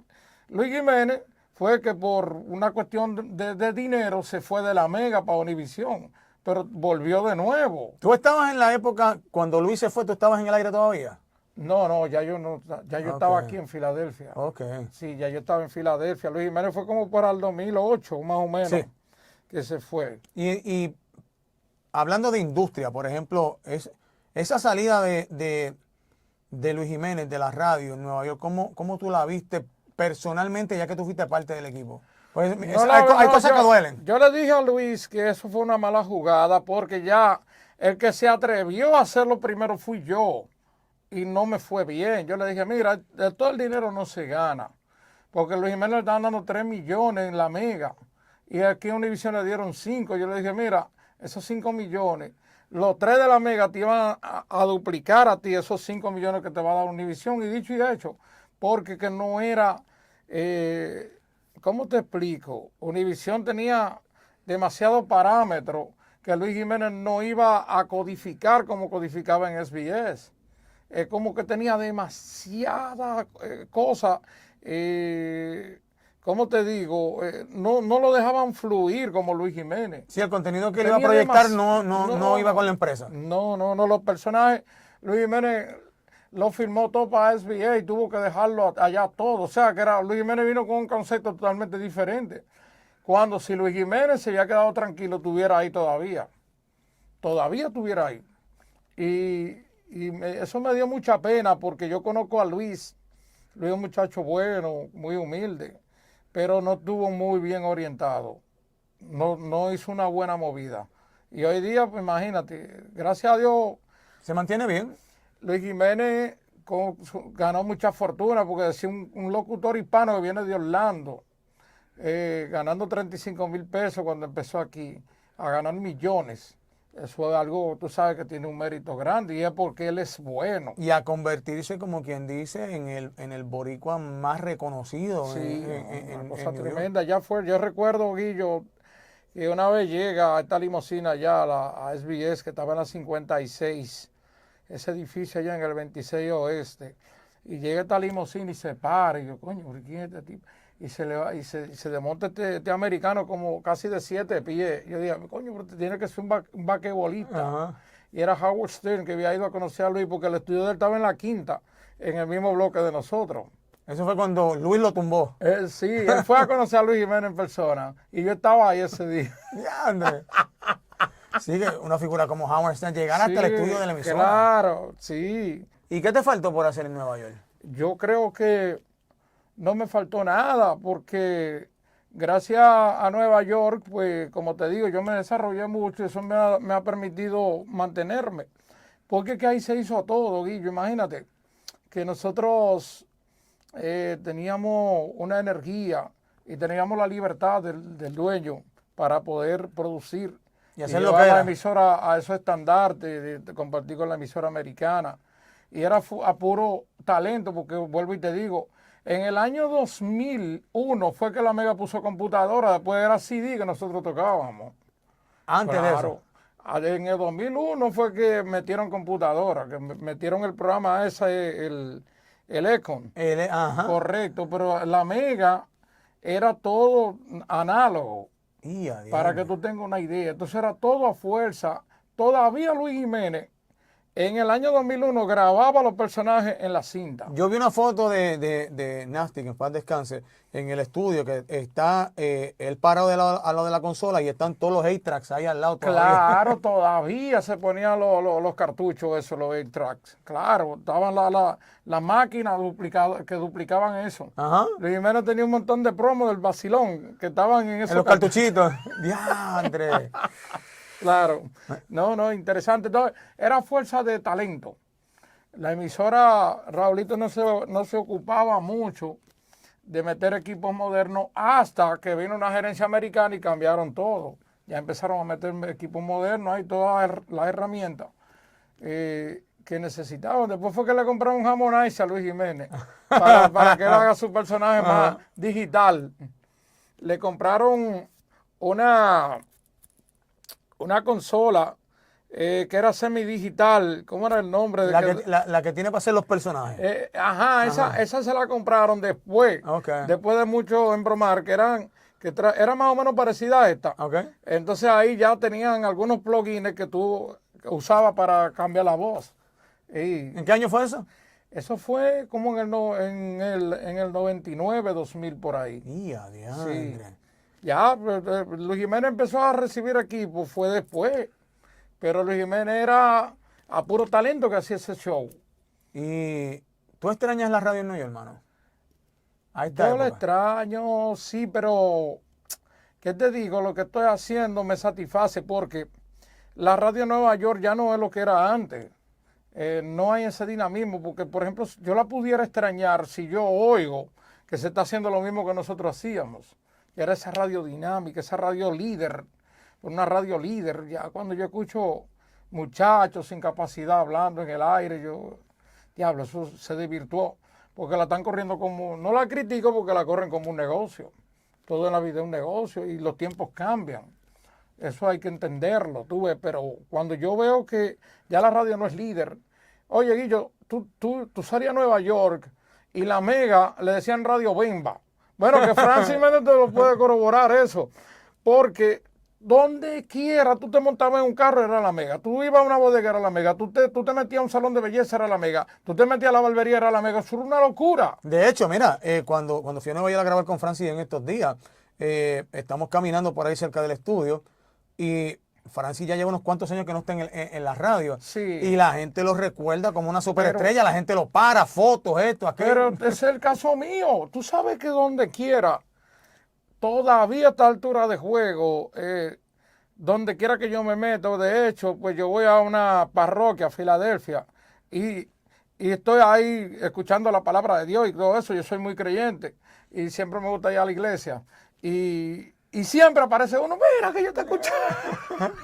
Luis Jiménez fue que por una cuestión de dinero se fue de la Mega para Univisión, pero volvió de nuevo. ¿Tú estabas en la época, cuando Luis se fue, tú estabas en el aire todavía? No, ya yo estaba aquí en Filadelfia. Ok. Sí, ya yo estaba en Filadelfia. Luis Jiménez fue como para el 2008, más o menos, Sí. que se fue. Y hablando de industria, por ejemplo, esa salida de Luis Jiménez de la radio en Nueva York, ¿cómo tú la viste personalmente, ya que tú fuiste parte del equipo? Pues, hay cosas que duelen. Yo le dije a Luis que eso fue una mala jugada, porque ya el que se atrevió a hacerlo primero fui yo y no me fue bien. Yo le dije, mira, de todo el dinero no se gana, porque Luis Jiménez le estaban dando 3 millones en la Mega y aquí en Univision le dieron 5. Yo le dije, mira, esos 5 millones, los 3 de la Mega te iban a duplicar a ti esos 5 millones que te va a dar Univision, y dicho y hecho, porque que no era, ¿cómo te explico? Univision tenía demasiados parámetros que Luis Jiménez no iba a codificar como codificaba en SBS. Como que tenía demasiadas cosas, ¿cómo te digo? No lo dejaban fluir como Luis Jiménez. Sí, el contenido que él iba a proyectar no iba con la empresa. No, los personajes, Luis Jiménez lo firmó todo para SBS y tuvo que dejarlo allá todo. O sea, que Luis Jiménez vino con un concepto totalmente diferente. Cuando si Luis Jiménez se había quedado tranquilo, estuviera ahí todavía. Todavía estuviera ahí. Eso me dio mucha pena, porque yo conozco a Luis. Luis es un muchacho bueno, muy humilde, pero no estuvo muy bien orientado. No hizo una buena movida. Y hoy día, pues imagínate, gracias a Dios, ¿Se mantiene bien? Luis Jiménez ganó mucha fortuna, porque decía un locutor hispano que viene de Orlando, ganando 35,000 pesos cuando empezó aquí, a ganar millones. Eso es algo, tú sabes, que tiene un mérito grande, y es porque él es bueno. Y a convertirse, como quien dice, en el boricua más reconocido. Sí, en una cosa New York. tremenda. Ya fue, yo recuerdo, Guillo, que una vez llega a esta limusina allá, a SBS, que estaba en la 56, ese edificio allá en el 26 Oeste, y llega esta limusina y se para, y yo, coño, ¿quién es este tipo? Y se desmonta este americano como casi de 7 pies. Yo dije, coño, pero tiene que ser un basquetbolista. Ajá. Y era Howard Stern, que había ido a conocer a Luis, porque el estudio de él estaba en la quinta, en el mismo bloque de nosotros. Eso fue cuando Luis lo tumbó. Sí, él fue a conocer a Luis Jiménez en persona, y yo estaba ahí ese día. Ya, Andrés. Sí, que una figura como Howard Stern llegar hasta el estudio de la emisora. Claro, sí. ¿Y qué te faltó por hacer en Nueva York? Yo creo que no me faltó nada, porque gracias a Nueva York, pues como te digo, yo me desarrollé mucho y eso me ha permitido mantenerme. Porque que ahí se hizo todo, Guillo. Imagínate que nosotros teníamos una energía y teníamos la libertad del dueño para poder producir Y hacer lo llevar que la era. emisora a esos estandartes, de compartir con la emisora americana. Y era a puro talento, porque vuelvo y te digo, en el año 2001 fue que la Mega puso computadora, después era CD que nosotros tocábamos. Antes de eso. En el 2001 fue que metieron computadora, que metieron el programa ese, el Econ. Ajá. Correcto, pero la Mega era todo análogo. Y a para que diablo. tú tengas una idea. Entonces era todo a fuerza. Todavía Luis Jiménez, en el año 2001, grababa los personajes en la cinta. Yo vi una foto de Nasty, que en paz descanse, en el estudio, que está él parado a lo de la consola y están todos los 8-tracks ahí al lado todavía. Claro, todavía se ponían los cartuchos, esos, los 8-tracks. Claro, estaban la máquina que duplicaban eso. Ajá. Luis Jiménez tenía un montón de promos del vacilón que estaban en En esos los cartuchitos. Diandre. Claro, no, interesante. Entonces, era fuerza de talento. La emisora, Raulito no se ocupaba mucho de meter equipos modernos hasta que vino una gerencia americana y cambiaron todo. Ya empezaron a meter equipos modernos, hay todas las herramientas que necesitaban. Después fue que le compraron un Harmonizer a Luis Jiménez para que él haga su personaje más digital. Le compraron una consola que era semidigital. ¿Cómo era el nombre? La que tiene para hacer los personajes. Esa se la compraron después. Okay. Después de mucho embromar, era más o menos parecida a esta. Okay. Entonces ahí ya tenían algunos plugins que tú usabas para cambiar la voz. ¿En qué año fue eso? Eso fue como en el 99, 2000 por ahí. Y a diandre. Sí. Ya, Luis Jiménez empezó a recibir equipos, fue después. Pero Luis Jiménez era a puro talento que hacía ese show. ¿Y tú extrañas la radio en Nueva York, hermano? Yo lo extraño, sí, pero ¿qué te digo? Lo que estoy haciendo me satisface porque la radio en Nueva York ya no es lo que era antes. No hay ese dinamismo, porque por ejemplo, yo la pudiera extrañar si yo oigo que se está haciendo lo mismo que nosotros hacíamos. Y era esa radio dinámica, esa radio líder, una radio líder. Ya cuando yo escucho muchachos sin capacidad hablando en el aire, diablo, eso se desvirtuó, porque la están corriendo no la critico porque la corren como un negocio. Todo en la vida es un negocio y los tiempos cambian. Eso hay que entenderlo, tú ves, pero cuando yo veo que ya la radio no es líder. Oye, Guillo, tú salías a Nueva York y la Mega le decían Radio Bemba. Bueno, que Francis Méndez te lo puede corroborar eso, porque donde quiera tú te montabas en un carro, era la Mega. Tú ibas a una bodega, era la Mega. Tú te metías a un salón de belleza, era la Mega. Tú te metías a la barbería, era la Mega. Eso era una locura. De hecho, mira, cuando fui a Nueva York a grabar con Francis en estos días, estamos caminando por ahí cerca del estudio y Francis ya lleva unos cuantos años que no está en la radio. Sí. Y la gente lo recuerda como una superestrella, la gente lo para, fotos, esto, aquello. Pero ese es el caso mío. Tú sabes que donde quiera, todavía a esta altura de juego, donde quiera que yo me meto, de hecho, pues yo voy a una parroquia, Filadelfia, y estoy ahí escuchando la palabra de Dios y todo eso. Yo soy muy creyente y siempre me gusta ir a la iglesia. Y siempre aparece uno, mira que yo te escuché.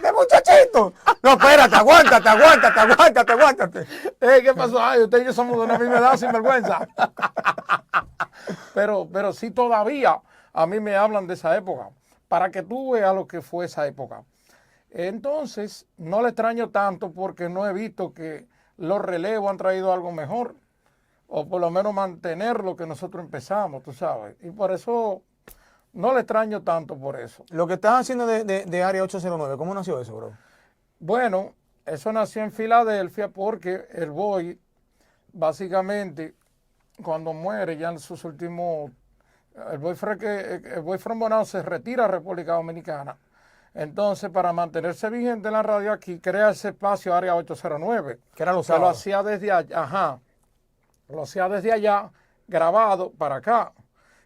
¡De muchachito! No, espérate, aguántate. ¿Qué pasó? Ay, usted y yo somos de una misma edad, sin vergüenza. Pero sí todavía a mí me hablan de esa época, para que tú veas lo que fue esa época. Entonces, no le extraño tanto porque no he visto que los relevos han traído algo mejor, o por lo menos mantener lo que nosotros empezamos, tú sabes. Y por eso no le extraño tanto por eso. Lo que estás haciendo de Área 809, ¿cómo nació eso, bro? Bueno, eso nació en Filadelfia porque el Boy, básicamente, cuando muere ya en sus últimos... El Boy Frombonao se retira a República Dominicana. Entonces, para mantenerse vigente en la radio aquí, crea ese espacio Área 809. Que era los sábados. sábados. Lo hacía desde allá. Lo hacía desde allá, grabado para acá.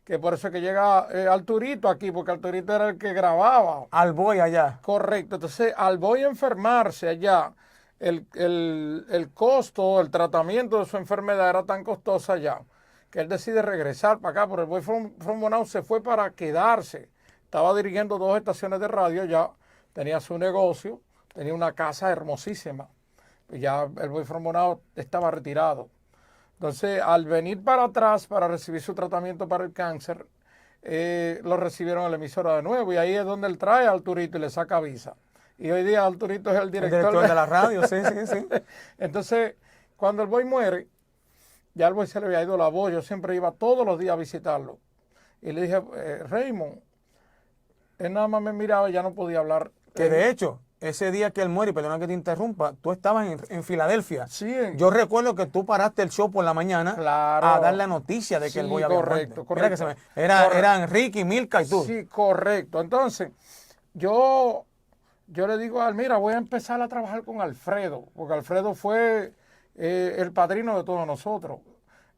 Que por eso es que llega Arturito aquí, porque Arturito era el que grababa. Al Boy allá. Correcto. Entonces, al Boy enfermarse allá, el costo, el tratamiento de su enfermedad era tan costoso allá, que él decide regresar para acá, pero el Boy Frombonao se fue para quedarse. Estaba dirigiendo 2 estaciones de radio ya, tenía su negocio, tenía una casa hermosísima. Y ya el Boy Frombonao estaba retirado. Entonces, al venir para atrás para recibir su tratamiento para el cáncer, lo recibieron en la emisora de nuevo. Y ahí es donde él trae a Arturito y le saca visa. Y hoy día Arturito es el director de la radio, sí. Entonces, cuando el Boy muere, ya al Boy se le había ido la voz. Yo siempre iba todos los días a visitarlo. Y le dije, Raymond, Él nada más me miraba y ya no podía hablar. Que de hecho, ese día que él muere, y perdona que te interrumpa, tú estabas en Filadelfia. Sí, Yo recuerdo que tú paraste el show por la mañana claro. a dar la noticia de que el Sí, boy había correcto, muerto. Mira que correcto. era Enrique, Milka y tú. Sí, correcto. Entonces, yo le digo a él, mira, voy a empezar a trabajar con Alfredo, porque Alfredo fue el padrino de todos nosotros.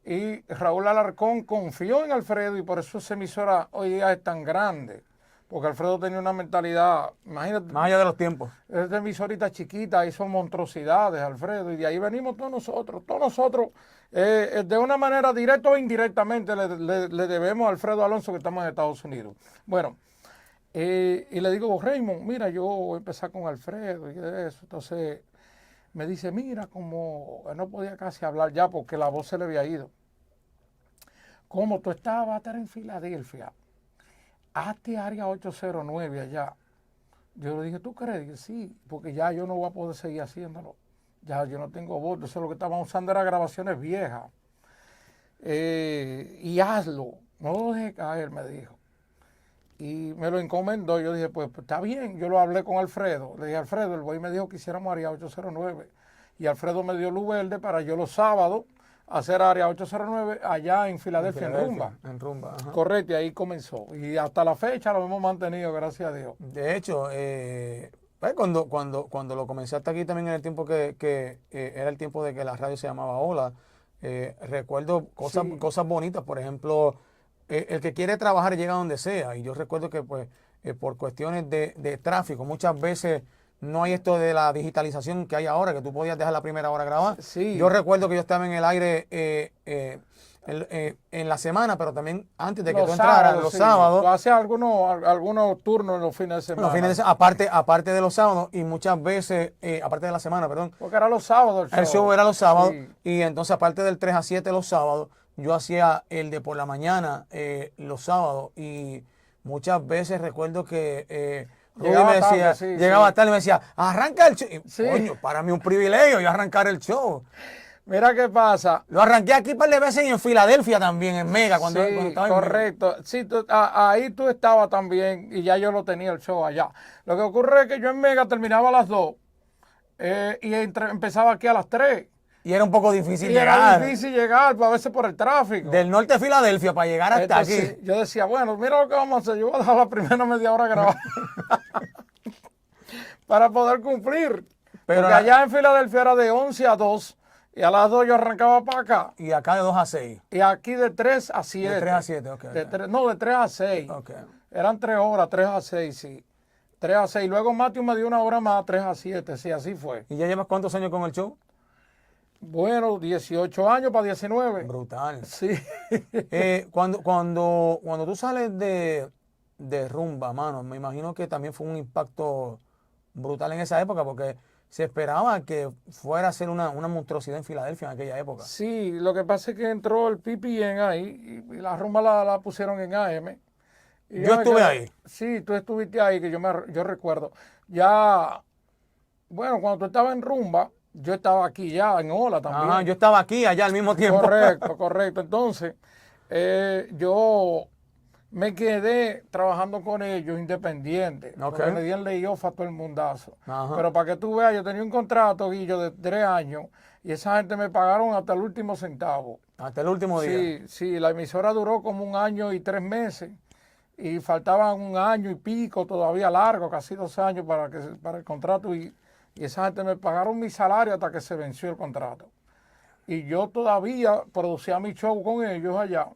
Y Raúl Alarcón confió en Alfredo y por eso esa emisora hoy día es tan grande. Porque Alfredo tenía una mentalidad, imagínate, Más allá de los tiempos. esta emisorita chiquita hizo monstruosidades, Alfredo, y de ahí venimos todos nosotros. Todos nosotros, de una manera directa o indirectamente, le debemos a Alfredo Alonso que estamos en Estados Unidos. Bueno, y le digo, Raymond, mira, yo voy a empezar con Alfredo y eso. Entonces me dice, mira, como no podía casi hablar ya porque la voz se le había ido. Como tú estabas a estar en Filadelfia, hazte área 809 allá. Yo le dije, ¿tú crees? Dije, sí, porque ya yo no voy a poder seguir haciéndolo. Ya yo no tengo voz. Entonces lo que estaban usando era grabaciones viejas. Y hazlo. No lo dejes caer, me dijo. Y me lo encomendó. Yo dije, pues está bien. Yo lo hablé con Alfredo. Le dije, Alfredo, el boy me dijo que hiciéramos área 809. Y Alfredo me dio luz verde para yo los sábados hacer área 809 allá en Filadelfia, en Rumba. En Rumba, ajá. Correcto, y ahí comenzó. Y hasta la fecha lo hemos mantenido, gracias a Dios. De hecho, pues, cuando lo comenzaste aquí también en el tiempo que era el tiempo de que la radio se llamaba Hola, recuerdo cosas bonitas, por ejemplo, el que quiere trabajar llega a donde sea, y yo recuerdo que pues por cuestiones de tráfico, muchas veces no hay esto de la digitalización que hay ahora, que tú podías dejar la primera hora grabada. Sí. Yo recuerdo que yo estaba en el aire en la semana, pero también antes de que tú entraras, los sábados. Tú haces algunos turnos en los fines de semana. Los fines de semana, aparte de los sábados y muchas veces, aparte de la semana, perdón. Porque era los sábados El show era los sábados, sí. Y entonces aparte del 3 a 7 los sábados, yo hacía el de por la mañana los sábados y muchas veces recuerdo que Rudy me decía, llegaba tarde y me decía, arranca el show. Y, coño, para mí un privilegio yo arrancar el show. Mira qué pasa. Lo arranqué aquí un par de veces y en Filadelfia también, en Mega, cuando estaba en correcto. Sí, ahí tú estabas también y ya yo lo tenía el show allá. Lo que ocurre es que yo en Mega terminaba a las 2 y empezaba aquí a las 3. Y era un poco difícil llegar. Era difícil llegar, a veces por el tráfico. Del norte de Filadelfia para llegar hasta Entonces, aquí. Yo decía, bueno, mira lo que vamos a hacer. Yo voy a dejar la primera media hora grabada para poder cumplir. Pero porque allá en Filadelfia era de 11 a 2 y a las 2 yo arrancaba para acá. Y acá de 2 a 6. Y aquí de 3 a 7. De 3 a 7, ok. De 3 a 6. Okay. Eran 3 horas, 3 a 6, sí. 3 a 6. Luego Matthew me dio una hora más, 3 a 7, sí, así fue. ¿Y ya llevas cuántos años con el show? Bueno, 18 años para 19. Brutal. Sí. Cuando tú sales de Rumba, mano, me imagino que también fue un impacto brutal en esa época porque se esperaba que fuera a ser una monstruosidad en Filadelfia en aquella época. Sí, lo que pasa es que entró el PPN ahí y la Rumba la pusieron en AM. Y yo estuve ahí. Sí, tú estuviste ahí, que yo recuerdo. Ya, bueno, cuando tú estabas en Rumba, yo estaba aquí ya en Ola también. Ajá, yo estaba aquí, allá al mismo tiempo. Correcto. Entonces, yo me quedé trabajando con ellos independiente. Okay. Me dieron layoff a todo el mundazo. Ajá. Pero para que tú veas, yo tenía un contrato, Guillo, de 3 años y esa gente me pagaron hasta el último centavo. Hasta el último día. Sí, la emisora duró como 1 año y 3 meses y faltaban 1 año y pico todavía largo, casi 2 años para el contrato y esa gente me pagaron mi salario hasta que se venció el contrato. Y yo todavía producía mi show con ellos allá,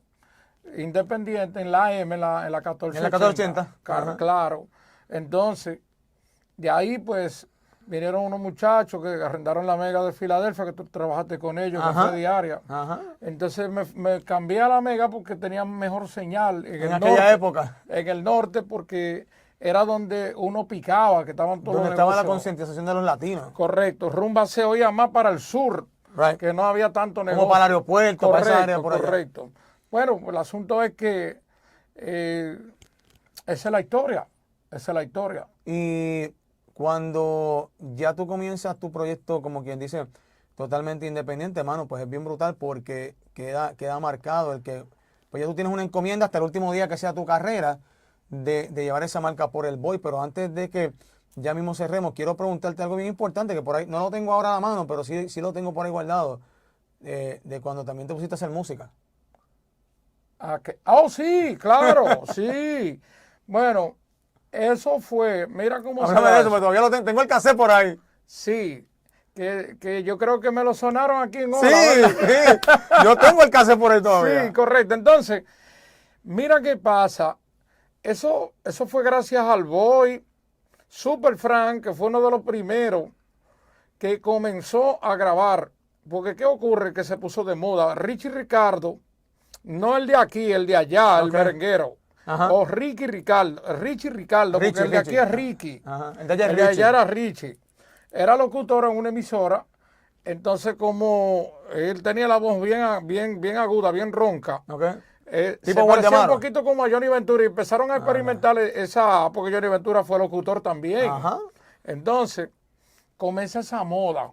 independiente, en la AM, en la 1480. En la 1480. Claro. Entonces, de ahí pues vinieron unos muchachos que arrendaron la Mega de Filadelfia, que tú trabajaste con ellos, que fue diaria. Ajá. Entonces me cambié a la Mega porque tenía mejor señal. En aquella época. En el norte porque era donde uno picaba, que estaban todos donde los estaba negocios. la concientización de los latinos. Correcto. Rumba se oía más para el sur, Right. que no había tanto negocio. Como para el aeropuerto, para esa área por allá. Correcto. Bueno, el asunto es que esa es la historia. Esa es la historia. Y cuando ya tú comienzas tu proyecto, como quien dice, totalmente independiente, mano, pues es bien brutal porque queda marcado el que, pues ya tú tienes una encomienda hasta el último día que sea tu carrera. de llevar esa marca por el boy, pero antes de que ya mismo cerremos, quiero preguntarte algo bien importante, que por ahí no lo tengo ahora a la mano, pero sí lo tengo por ahí guardado, de cuando también te pusiste a hacer música. Oh, sí, claro, sí. Bueno, eso fue, mira cómo se Háblame da de eso, eso. pero todavía tengo el cassette por ahí. Sí, que yo creo que me lo sonaron aquí en Sí, Hola, ¿verdad? sí, yo tengo el cassette por ahí todavía. Sí, correcto. Entonces, mira qué pasa. Eso fue gracias al Boy, Super Frank, que fue uno de los primeros que comenzó a grabar. Porque ¿qué ocurre? Que se puso de moda. Richie Ricardo, no el de aquí, el de allá, el Ok. merenguero. Ajá. O Richie Ricardo, porque el de aquí es Ricky. Ajá. El de allá es El de Richie. allá era Richie. Era locutor en una emisora. Entonces, como él tenía la voz bien aguda, bien ronca, Ok. se Tipo parecía un Waldemaro. poquito como a Johnny Ventura y empezaron a experimentar porque Johnny Ventura fue locutor también. Ajá. Entonces, comienza esa moda.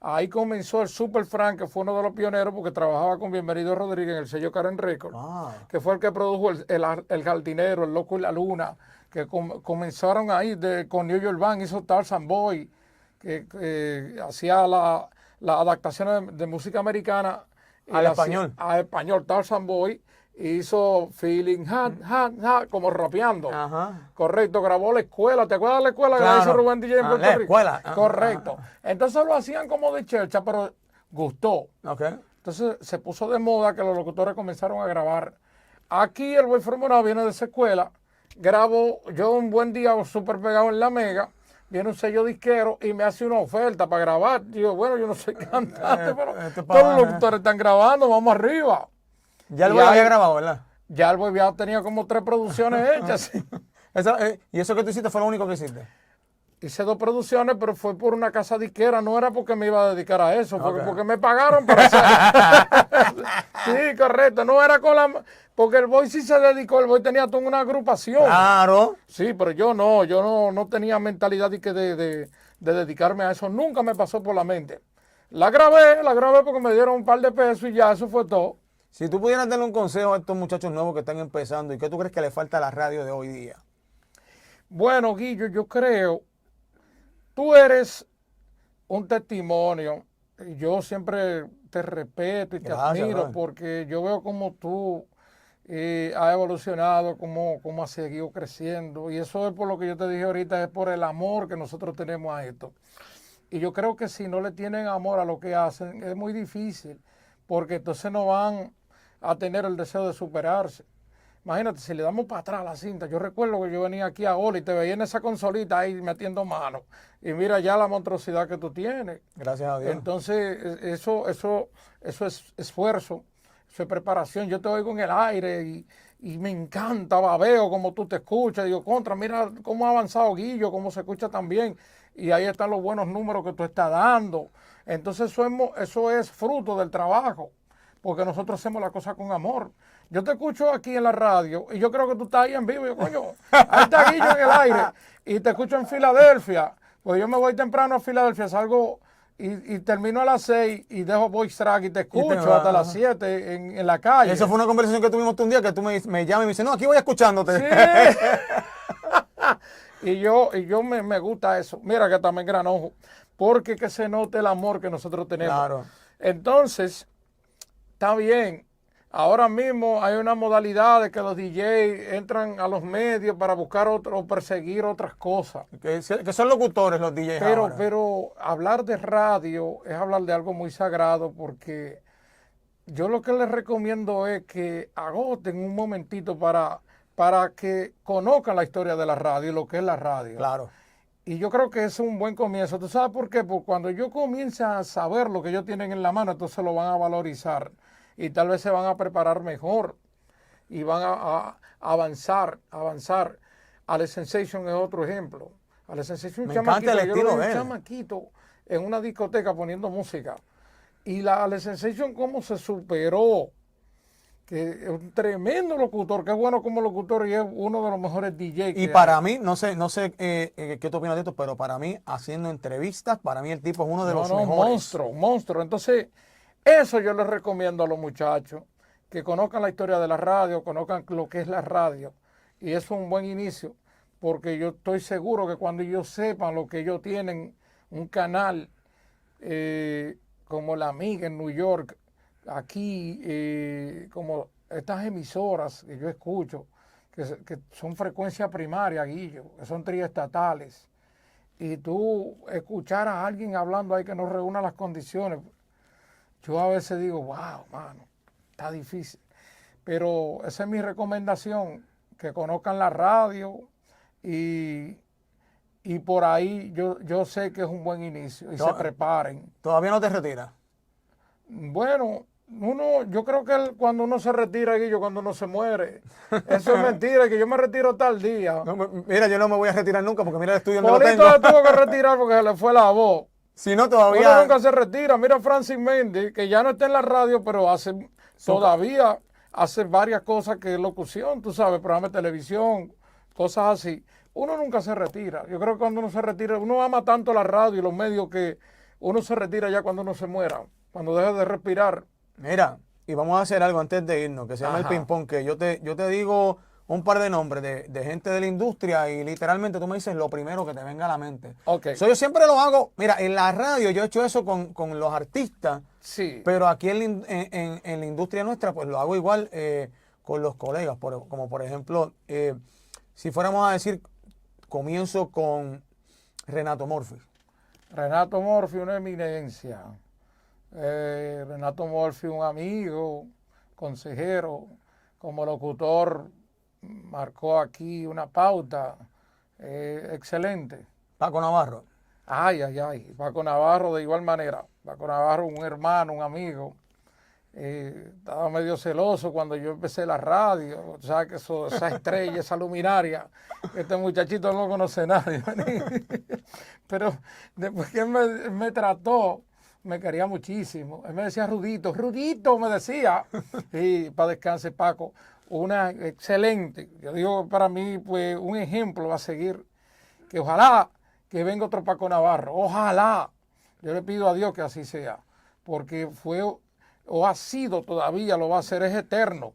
Ahí comenzó el Super Frank, que fue uno de los pioneros porque trabajaba con Bienvenido Rodríguez en el sello Karen Records, Ah. que fue el que produjo el Jardinero, El Loco y la Luna, que comenzaron ahí con New York Band, hizo Tarzan Boy, que hacía la adaptación de música americana Al español. Al español, Tarzan Boy, hizo Feeling Hot, Hot, Hot, como rapeando. Ajá. Correcto, grabó La Escuela. ¿Te acuerdas de La Escuela que la Claro. hizo Rubén DJ en Puerto La Rico? Escuela. Ajá. Correcto. Entonces lo hacían como de chercha, pero gustó. Ok. Entonces se puso de moda que los locutores comenzaron a grabar. Aquí el Boy Formulado viene de esa escuela. Grabo yo un buen día súper pegado en la Mega. Viene un sello disquero y me hace una oferta para grabar. Digo, bueno, yo no soy cantante, pero todos los locutores están grabando, vamos arriba. Ya el Y boy había ahí- grabado, ¿verdad? Ya el Boy ya tenía como 3 producciones hechas. Y eso que tú hiciste fue lo único que hiciste. Hice 2 producciones, pero fue por una casa disquera, no era porque me iba a dedicar a eso, fue Ok. porque me pagaron para hacer. Sí, correcto, no era porque el Boy sí se dedicó, el Boy tenía toda una agrupación. Claro. Sí, pero yo no tenía mentalidad de dedicarme a eso, nunca me pasó por la mente. La grabé porque me dieron un par de pesos y ya, eso fue todo. Si tú pudieras darle un consejo a estos muchachos nuevos que están empezando, ¿y qué tú crees que le falta a la radio de hoy día? Bueno, Guillo, yo creo, tú eres un testimonio. Y yo siempre te respeto y te Gracias, admiro brother. porque yo veo cómo tú has evolucionado, cómo has seguido creciendo. Y eso es por lo que yo te dije ahorita, es por el amor que nosotros tenemos a esto. Y yo creo que si no le tienen amor a lo que hacen, es muy difícil, porque entonces no van a tener el deseo de superarse. Imagínate, si le damos para atrás la cinta, yo recuerdo que yo venía aquí ahora y te veía en esa consolita ahí metiendo mano. Y mira ya la monstruosidad que tú tienes. Gracias a Dios. Entonces, eso es esfuerzo, eso es preparación. Yo te oigo en el aire y me encanta, veo como tú te escuchas. Digo, mira cómo ha avanzado Guillo, cómo se escucha tan bien. Y ahí están los buenos números que tú estás dando. Entonces, eso es fruto del trabajo, porque nosotros hacemos la cosa con amor. Yo te escucho aquí en la radio y yo creo que tú estás ahí en vivo. Yo, coño, ahí está Guillo en el aire. Y te escucho en Filadelfia. Pues yo me voy temprano a Filadelfia, salgo y termino a las 6 y dejo voice track y te escucho hasta las 7 en la calle. Eso fue una conversación que tuvimos un día que tú me llamas y me dices, no, aquí voy escuchándote. Sí. y yo me gusta eso. Mira que también gran ojo, porque que se note el amor que nosotros tenemos. Claro. Entonces, está bien. Ahora mismo hay una modalidad de que los DJs entran a los medios para buscar o perseguir otras cosas. Que son locutores los DJs ahora. Pero hablar de radio es hablar de algo muy sagrado, porque yo lo que les recomiendo es que agoten un momentito para que conozcan la historia de la radio y lo que es la radio. Claro. Y yo creo que es un buen comienzo. ¿Tú sabes por qué? Porque cuando yo comience a saber lo que ellos tienen en la mano, entonces lo van a valorizar y tal vez se van a preparar mejor y van a avanzar. Ale Sensation es otro ejemplo. Ale Sensation Me encanta el yo lo estilo vi de un él. chamaquito en una discoteca poniendo música. Y la Ale Sensation cómo se superó, que es un tremendo locutor, que es bueno como locutor y es uno de los mejores DJs. Y para mí, no sé qué tú opinas de esto, pero para mí, haciendo entrevistas, para mí el tipo es uno de los mejores. Monstruo. Entonces, eso yo les recomiendo a los muchachos, que conozcan la historia de la radio, conozcan lo que es la radio Y eso es un buen inicio, porque yo estoy seguro que cuando ellos sepan lo que ellos tienen, un canal como La Amiga en New York, aquí, como estas emisoras que yo escucho, que son frecuencia primaria, Guillo, que son triestatales, y tú escuchar a alguien hablando ahí que no reúna las condiciones, yo a veces digo, wow, mano, está difícil. Pero esa es mi recomendación, que conozcan la radio y por ahí yo sé que es un buen inicio y se preparen. ¿Todavía no te retiras? Bueno, yo creo que cuando uno se retira, Guillo, cuando uno se muere, eso es mentira, que yo me retiro tal día. No, mira, yo no me voy a retirar nunca porque mira el estudio donde lo Polito tengo. se tuvo que retirar porque se le fue la voz. Si no, Polito todavía... nunca se retira. Mira a Francis Méndez, que ya no está en la radio, pero todavía hace varias cosas que es locución, tú sabes, programas de televisión, cosas así. Uno nunca se retira. Yo creo que cuando uno se retira, uno ama tanto la radio y los medios que uno se retira ya cuando uno se muera, cuando deja de respirar. Mira, y vamos a hacer algo antes de irnos, que se llama el ping-pong, que yo te digo un par de nombres de gente de la industria y literalmente tú me dices lo primero que te venga a la mente. Ok. Yo siempre lo hago, mira, en la radio yo he hecho eso con los artistas, Sí. pero aquí en la industria nuestra pues lo hago igual con los colegas, como por ejemplo, si fuéramos a decir, comienzo con Renato Morphy. Renato Morphy, una eminencia. Renato Morphy, un amigo, consejero, como locutor, marcó aquí una pauta excelente. Paco Navarro. Ay, Paco Navarro de igual manera. Paco Navarro, un hermano, un amigo. Estaba medio celoso cuando yo empecé la radio, o sea, que esa estrella, esa luminaria, este muchachito no lo conoce nadie. Pero después que él me trató, me quería muchísimo. Él me decía Rudito, Rudito me decía. Y para descanse Paco, una excelente, yo digo para mí, pues un ejemplo a seguir, que ojalá que venga otro Paco Navarro, ojalá. Yo le pido a Dios que así sea, porque fue... o ha sido todavía, lo va a ser, es eterno,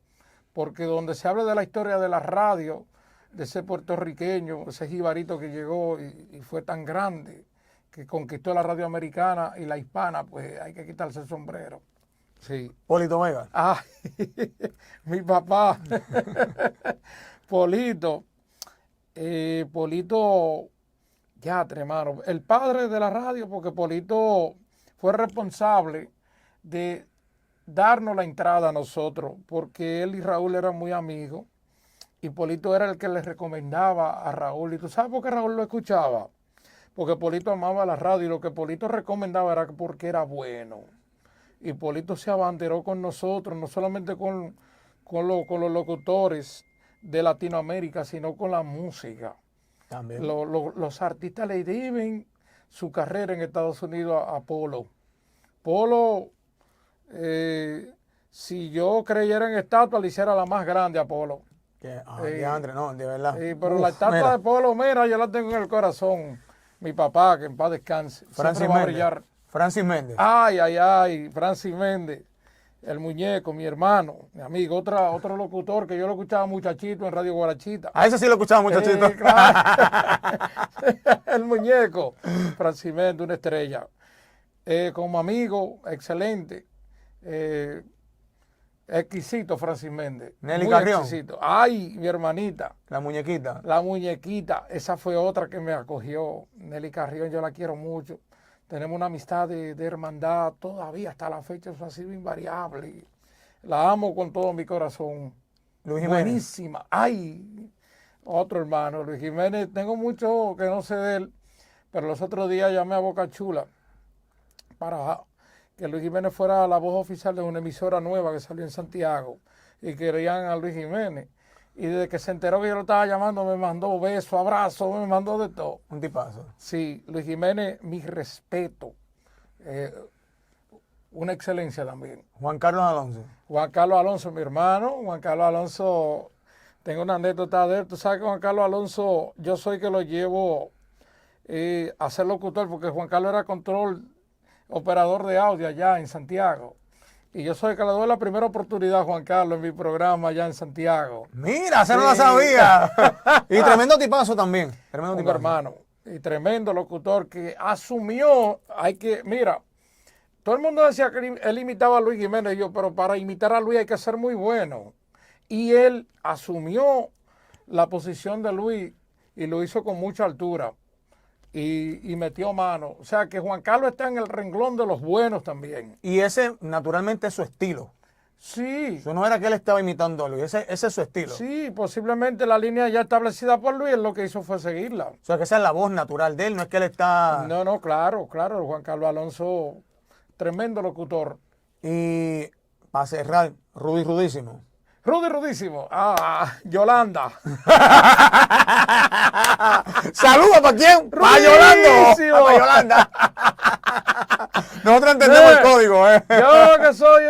porque donde se habla de la historia de la radio, de ese puertorriqueño, ese jibarito que llegó y fue tan grande, que conquistó la radio americana y la hispana, pues hay que quitarse el sombrero. Sí. Polito Vega. Ay, mi papá, Polito, ya, hermano, el padre de la radio, porque Polito fue responsable de darnos la entrada a nosotros, porque él y Raúl eran muy amigos, y Polito era el que le recomendaba a Raúl. ¿Y tú sabes por qué Raúl lo escuchaba? Porque Polito amaba la radio, y lo que Polito recomendaba era porque era bueno. Y Polito se abanderó con nosotros, no solamente con los locutores de Latinoamérica, sino con la música. También. Los artistas le deben su carrera en Estados Unidos a Polo. Polo... si yo creyera en estatua, le hiciera la más grande a Polo. André, no, de verdad. Pero la estatua de Polo, mira, yo la tengo en el corazón. Mi papá, que en paz descanse. Francis va a brillar. Francis Méndez. Ay, Francis Méndez. El muñeco, mi hermano, mi amigo, otro locutor que yo lo escuchaba muchachito en Radio Guarachita. A ese sí lo escuchaba muchachito. Claro. El muñeco. Francis Méndez, una estrella. Como amigo, excelente. Exquisito Francis Méndez. Nelly muy Carrión. Exquisito. Ay, mi hermanita. La muñequita. La muñequita. Esa fue otra que me acogió. Nelly Carrión, yo la quiero mucho. Tenemos una amistad de hermandad todavía hasta la fecha. Eso ha sido invariable. La amo con todo mi corazón. Luis Jiménez. Buenísima. Ay, otro hermano. Luis Jiménez, tengo mucho que no sé de él. Pero los otros días llamé a Boca Chula para que Luis Jiménez fuera la voz oficial de una emisora nueva que salió en Santiago y querían a Luis Jiménez. Y desde que se enteró que yo lo estaba llamando, me mandó besos, abrazos, me mandó de todo. Un tipazo. Sí, Luis Jiménez, mi respeto. Una excelencia también. Juan Carlos Alonso. Juan Carlos Alonso, mi hermano. Juan Carlos Alonso, tengo una anécdota de él. Tú sabes que Juan Carlos Alonso, yo soy que lo llevo a ser locutor, porque Juan Carlos era operador de audio allá en Santiago. Y yo soy el que le doy la primera oportunidad a Juan Carlos en mi programa allá en Santiago. Mira, se no la sabía. Y tremendo tipazo también. Tremendo Un tipazo. hermano. Y tremendo locutor que asumió, mira, todo el mundo decía que él imitaba a Luis Jiménez, y yo, pero para imitar a Luis hay que ser muy bueno. Y él asumió la posición de Luis y lo hizo con mucha altura. Y metió mano. O sea que Juan Carlos está en el renglón de los buenos también. Y ese, naturalmente, es su estilo. Sí. Eso no era que él estaba imitando a Luis, ese es su estilo. Sí, posiblemente la línea ya establecida por Luis, lo que hizo fue seguirla. O sea, que esa es la voz natural de él, no es que él está... No, claro, Juan Carlos Alonso, tremendo locutor. Y para cerrar, Rudy Rudísimo. Rudy Rudísimo. Yolanda. ¡Saludos para quién! ¡Para Yolanda! ¡Para Yolanda! Nosotros entendemos el código, ¿eh? Yo que soy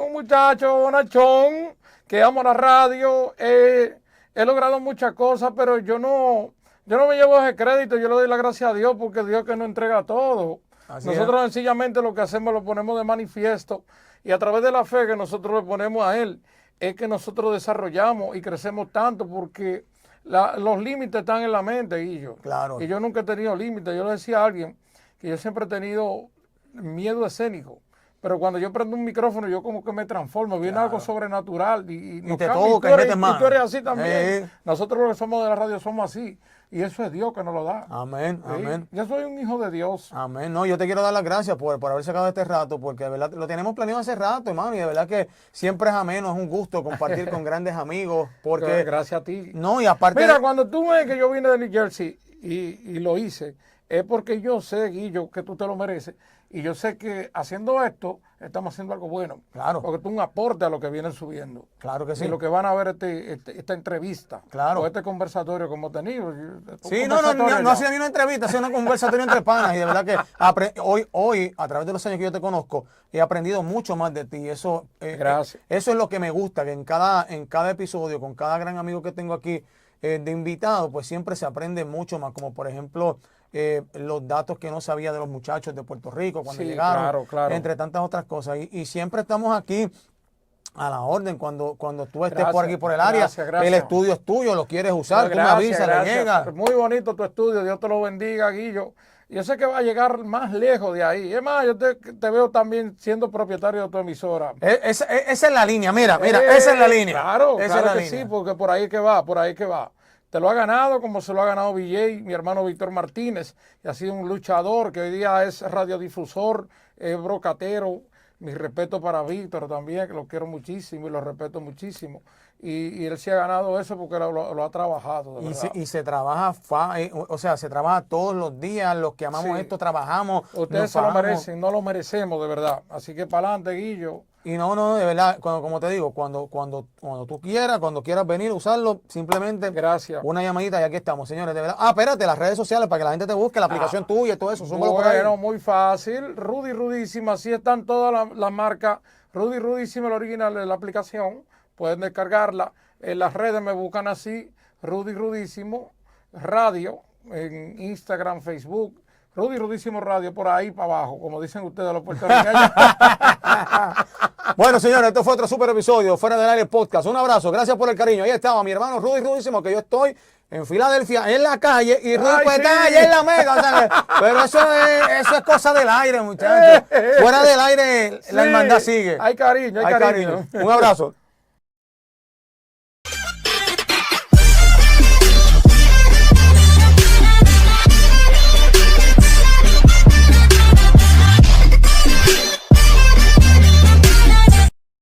un muchacho bonachón, que amo la radio, he logrado muchas cosas, pero yo no me llevo ese crédito, yo le doy la gracia a Dios, porque Dios que nos entrega todo. Nosotros sencillamente lo que hacemos lo ponemos de manifiesto, y a través de la fe que nosotros le ponemos a Él, es que nosotros desarrollamos y crecemos tanto, porque los límites están en la mente, Guillo. Claro. Y yo nunca he tenido límites. Yo le decía a alguien que yo siempre he tenido miedo escénico, pero cuando yo prendo un micrófono yo como que me transformo, viene algo sobrenatural y te toca y metes mano. tú eres así también. Nosotros los que somos de la radio somos así, y eso es Dios que nos lo da. Amén, ¿Sí? amén. Yo soy un hijo de Dios. Amén. No, yo te quiero dar las gracias por haber sacado este rato, porque de verdad lo tenemos planeado hace rato, hermano, y de verdad que siempre es ameno, es un gusto compartir con grandes amigos, porque... Gracias a ti. No, y aparte... Mira, cuando tú ves que yo vine de New Jersey y lo hice, es porque yo sé, Guillo, que tú te lo mereces. Y yo sé que haciendo esto, estamos haciendo algo bueno. Claro. Porque tú un aporte a lo que vienen subiendo. Claro que sí. Y lo que van a ver esta entrevista. Claro. O este conversatorio como he tenido. Sí, no ha sido ni una entrevista, ha sido una conversatorio entre panas. Y de verdad que hoy, a través de los años que yo te conozco, he aprendido mucho más de ti. Eso, Gracias. Eso es lo que me gusta, que en cada episodio, con cada gran amigo que tengo aquí de invitado, pues siempre se aprende mucho más. Como por ejemplo... los datos que no sabía de los muchachos de Puerto Rico cuando llegaron, claro. entre tantas otras cosas. Y siempre estamos aquí a la orden cuando tú estés Gracias, por aquí por el área. gracias. El estudio es tuyo, lo quieres usar, tú me avisas, le llega. Muy bonito tu estudio, Dios te lo bendiga, Guillo. Yo sé que va a llegar más lejos de ahí. Es más, yo te veo también siendo propietario de tu emisora. Esa es la línea, mira, esa es la línea. Claro esa que es la sí, porque por ahí que va. Te lo ha ganado como se lo ha ganado BJ, mi hermano Víctor Martínez, que ha sido un luchador, que hoy día es radiodifusor, brocatero. Mi respeto para Víctor también, que lo quiero muchísimo y lo respeto muchísimo. Y él sí ha ganado eso porque lo ha trabajado. De verdad. Y se trabaja, se trabaja todos los días, los que amamos esto trabajamos. Ustedes se lo merecen, no lo merecemos de verdad. Así que para adelante, Guillo. Y no, de verdad, como te digo, cuando tú quieras, cuando quieras venir a usarlo, simplemente Gracias. una llamadita y aquí estamos, señores, de verdad. Espérate, las redes sociales para que la gente te busque, la aplicación tuya y todo eso, súmalo por ahí. Bueno, muy fácil. Rudy Rudísimo, así están todas las marcas. Rudy Rudísimo, el original de la aplicación. Pueden descargarla. En las redes me buscan así, Rudy Rudísimo Radio, en Instagram, Facebook. Rudy Rudísimo Radio, por ahí para abajo, como dicen ustedes los puertorriqueños. Bueno, señores, esto fue otro super episodio, Fuera del Aire Podcast. Un abrazo, gracias por el cariño. Ahí estaba mi hermano Rudy Rudísimo, que yo estoy en Filadelfia, en la calle, y Rudy pues está allá en la Mega. O sea, pero eso es cosa del aire, muchachos. Fuera del aire, la hermandad sigue. Hay cariño, hay cariño. Un abrazo.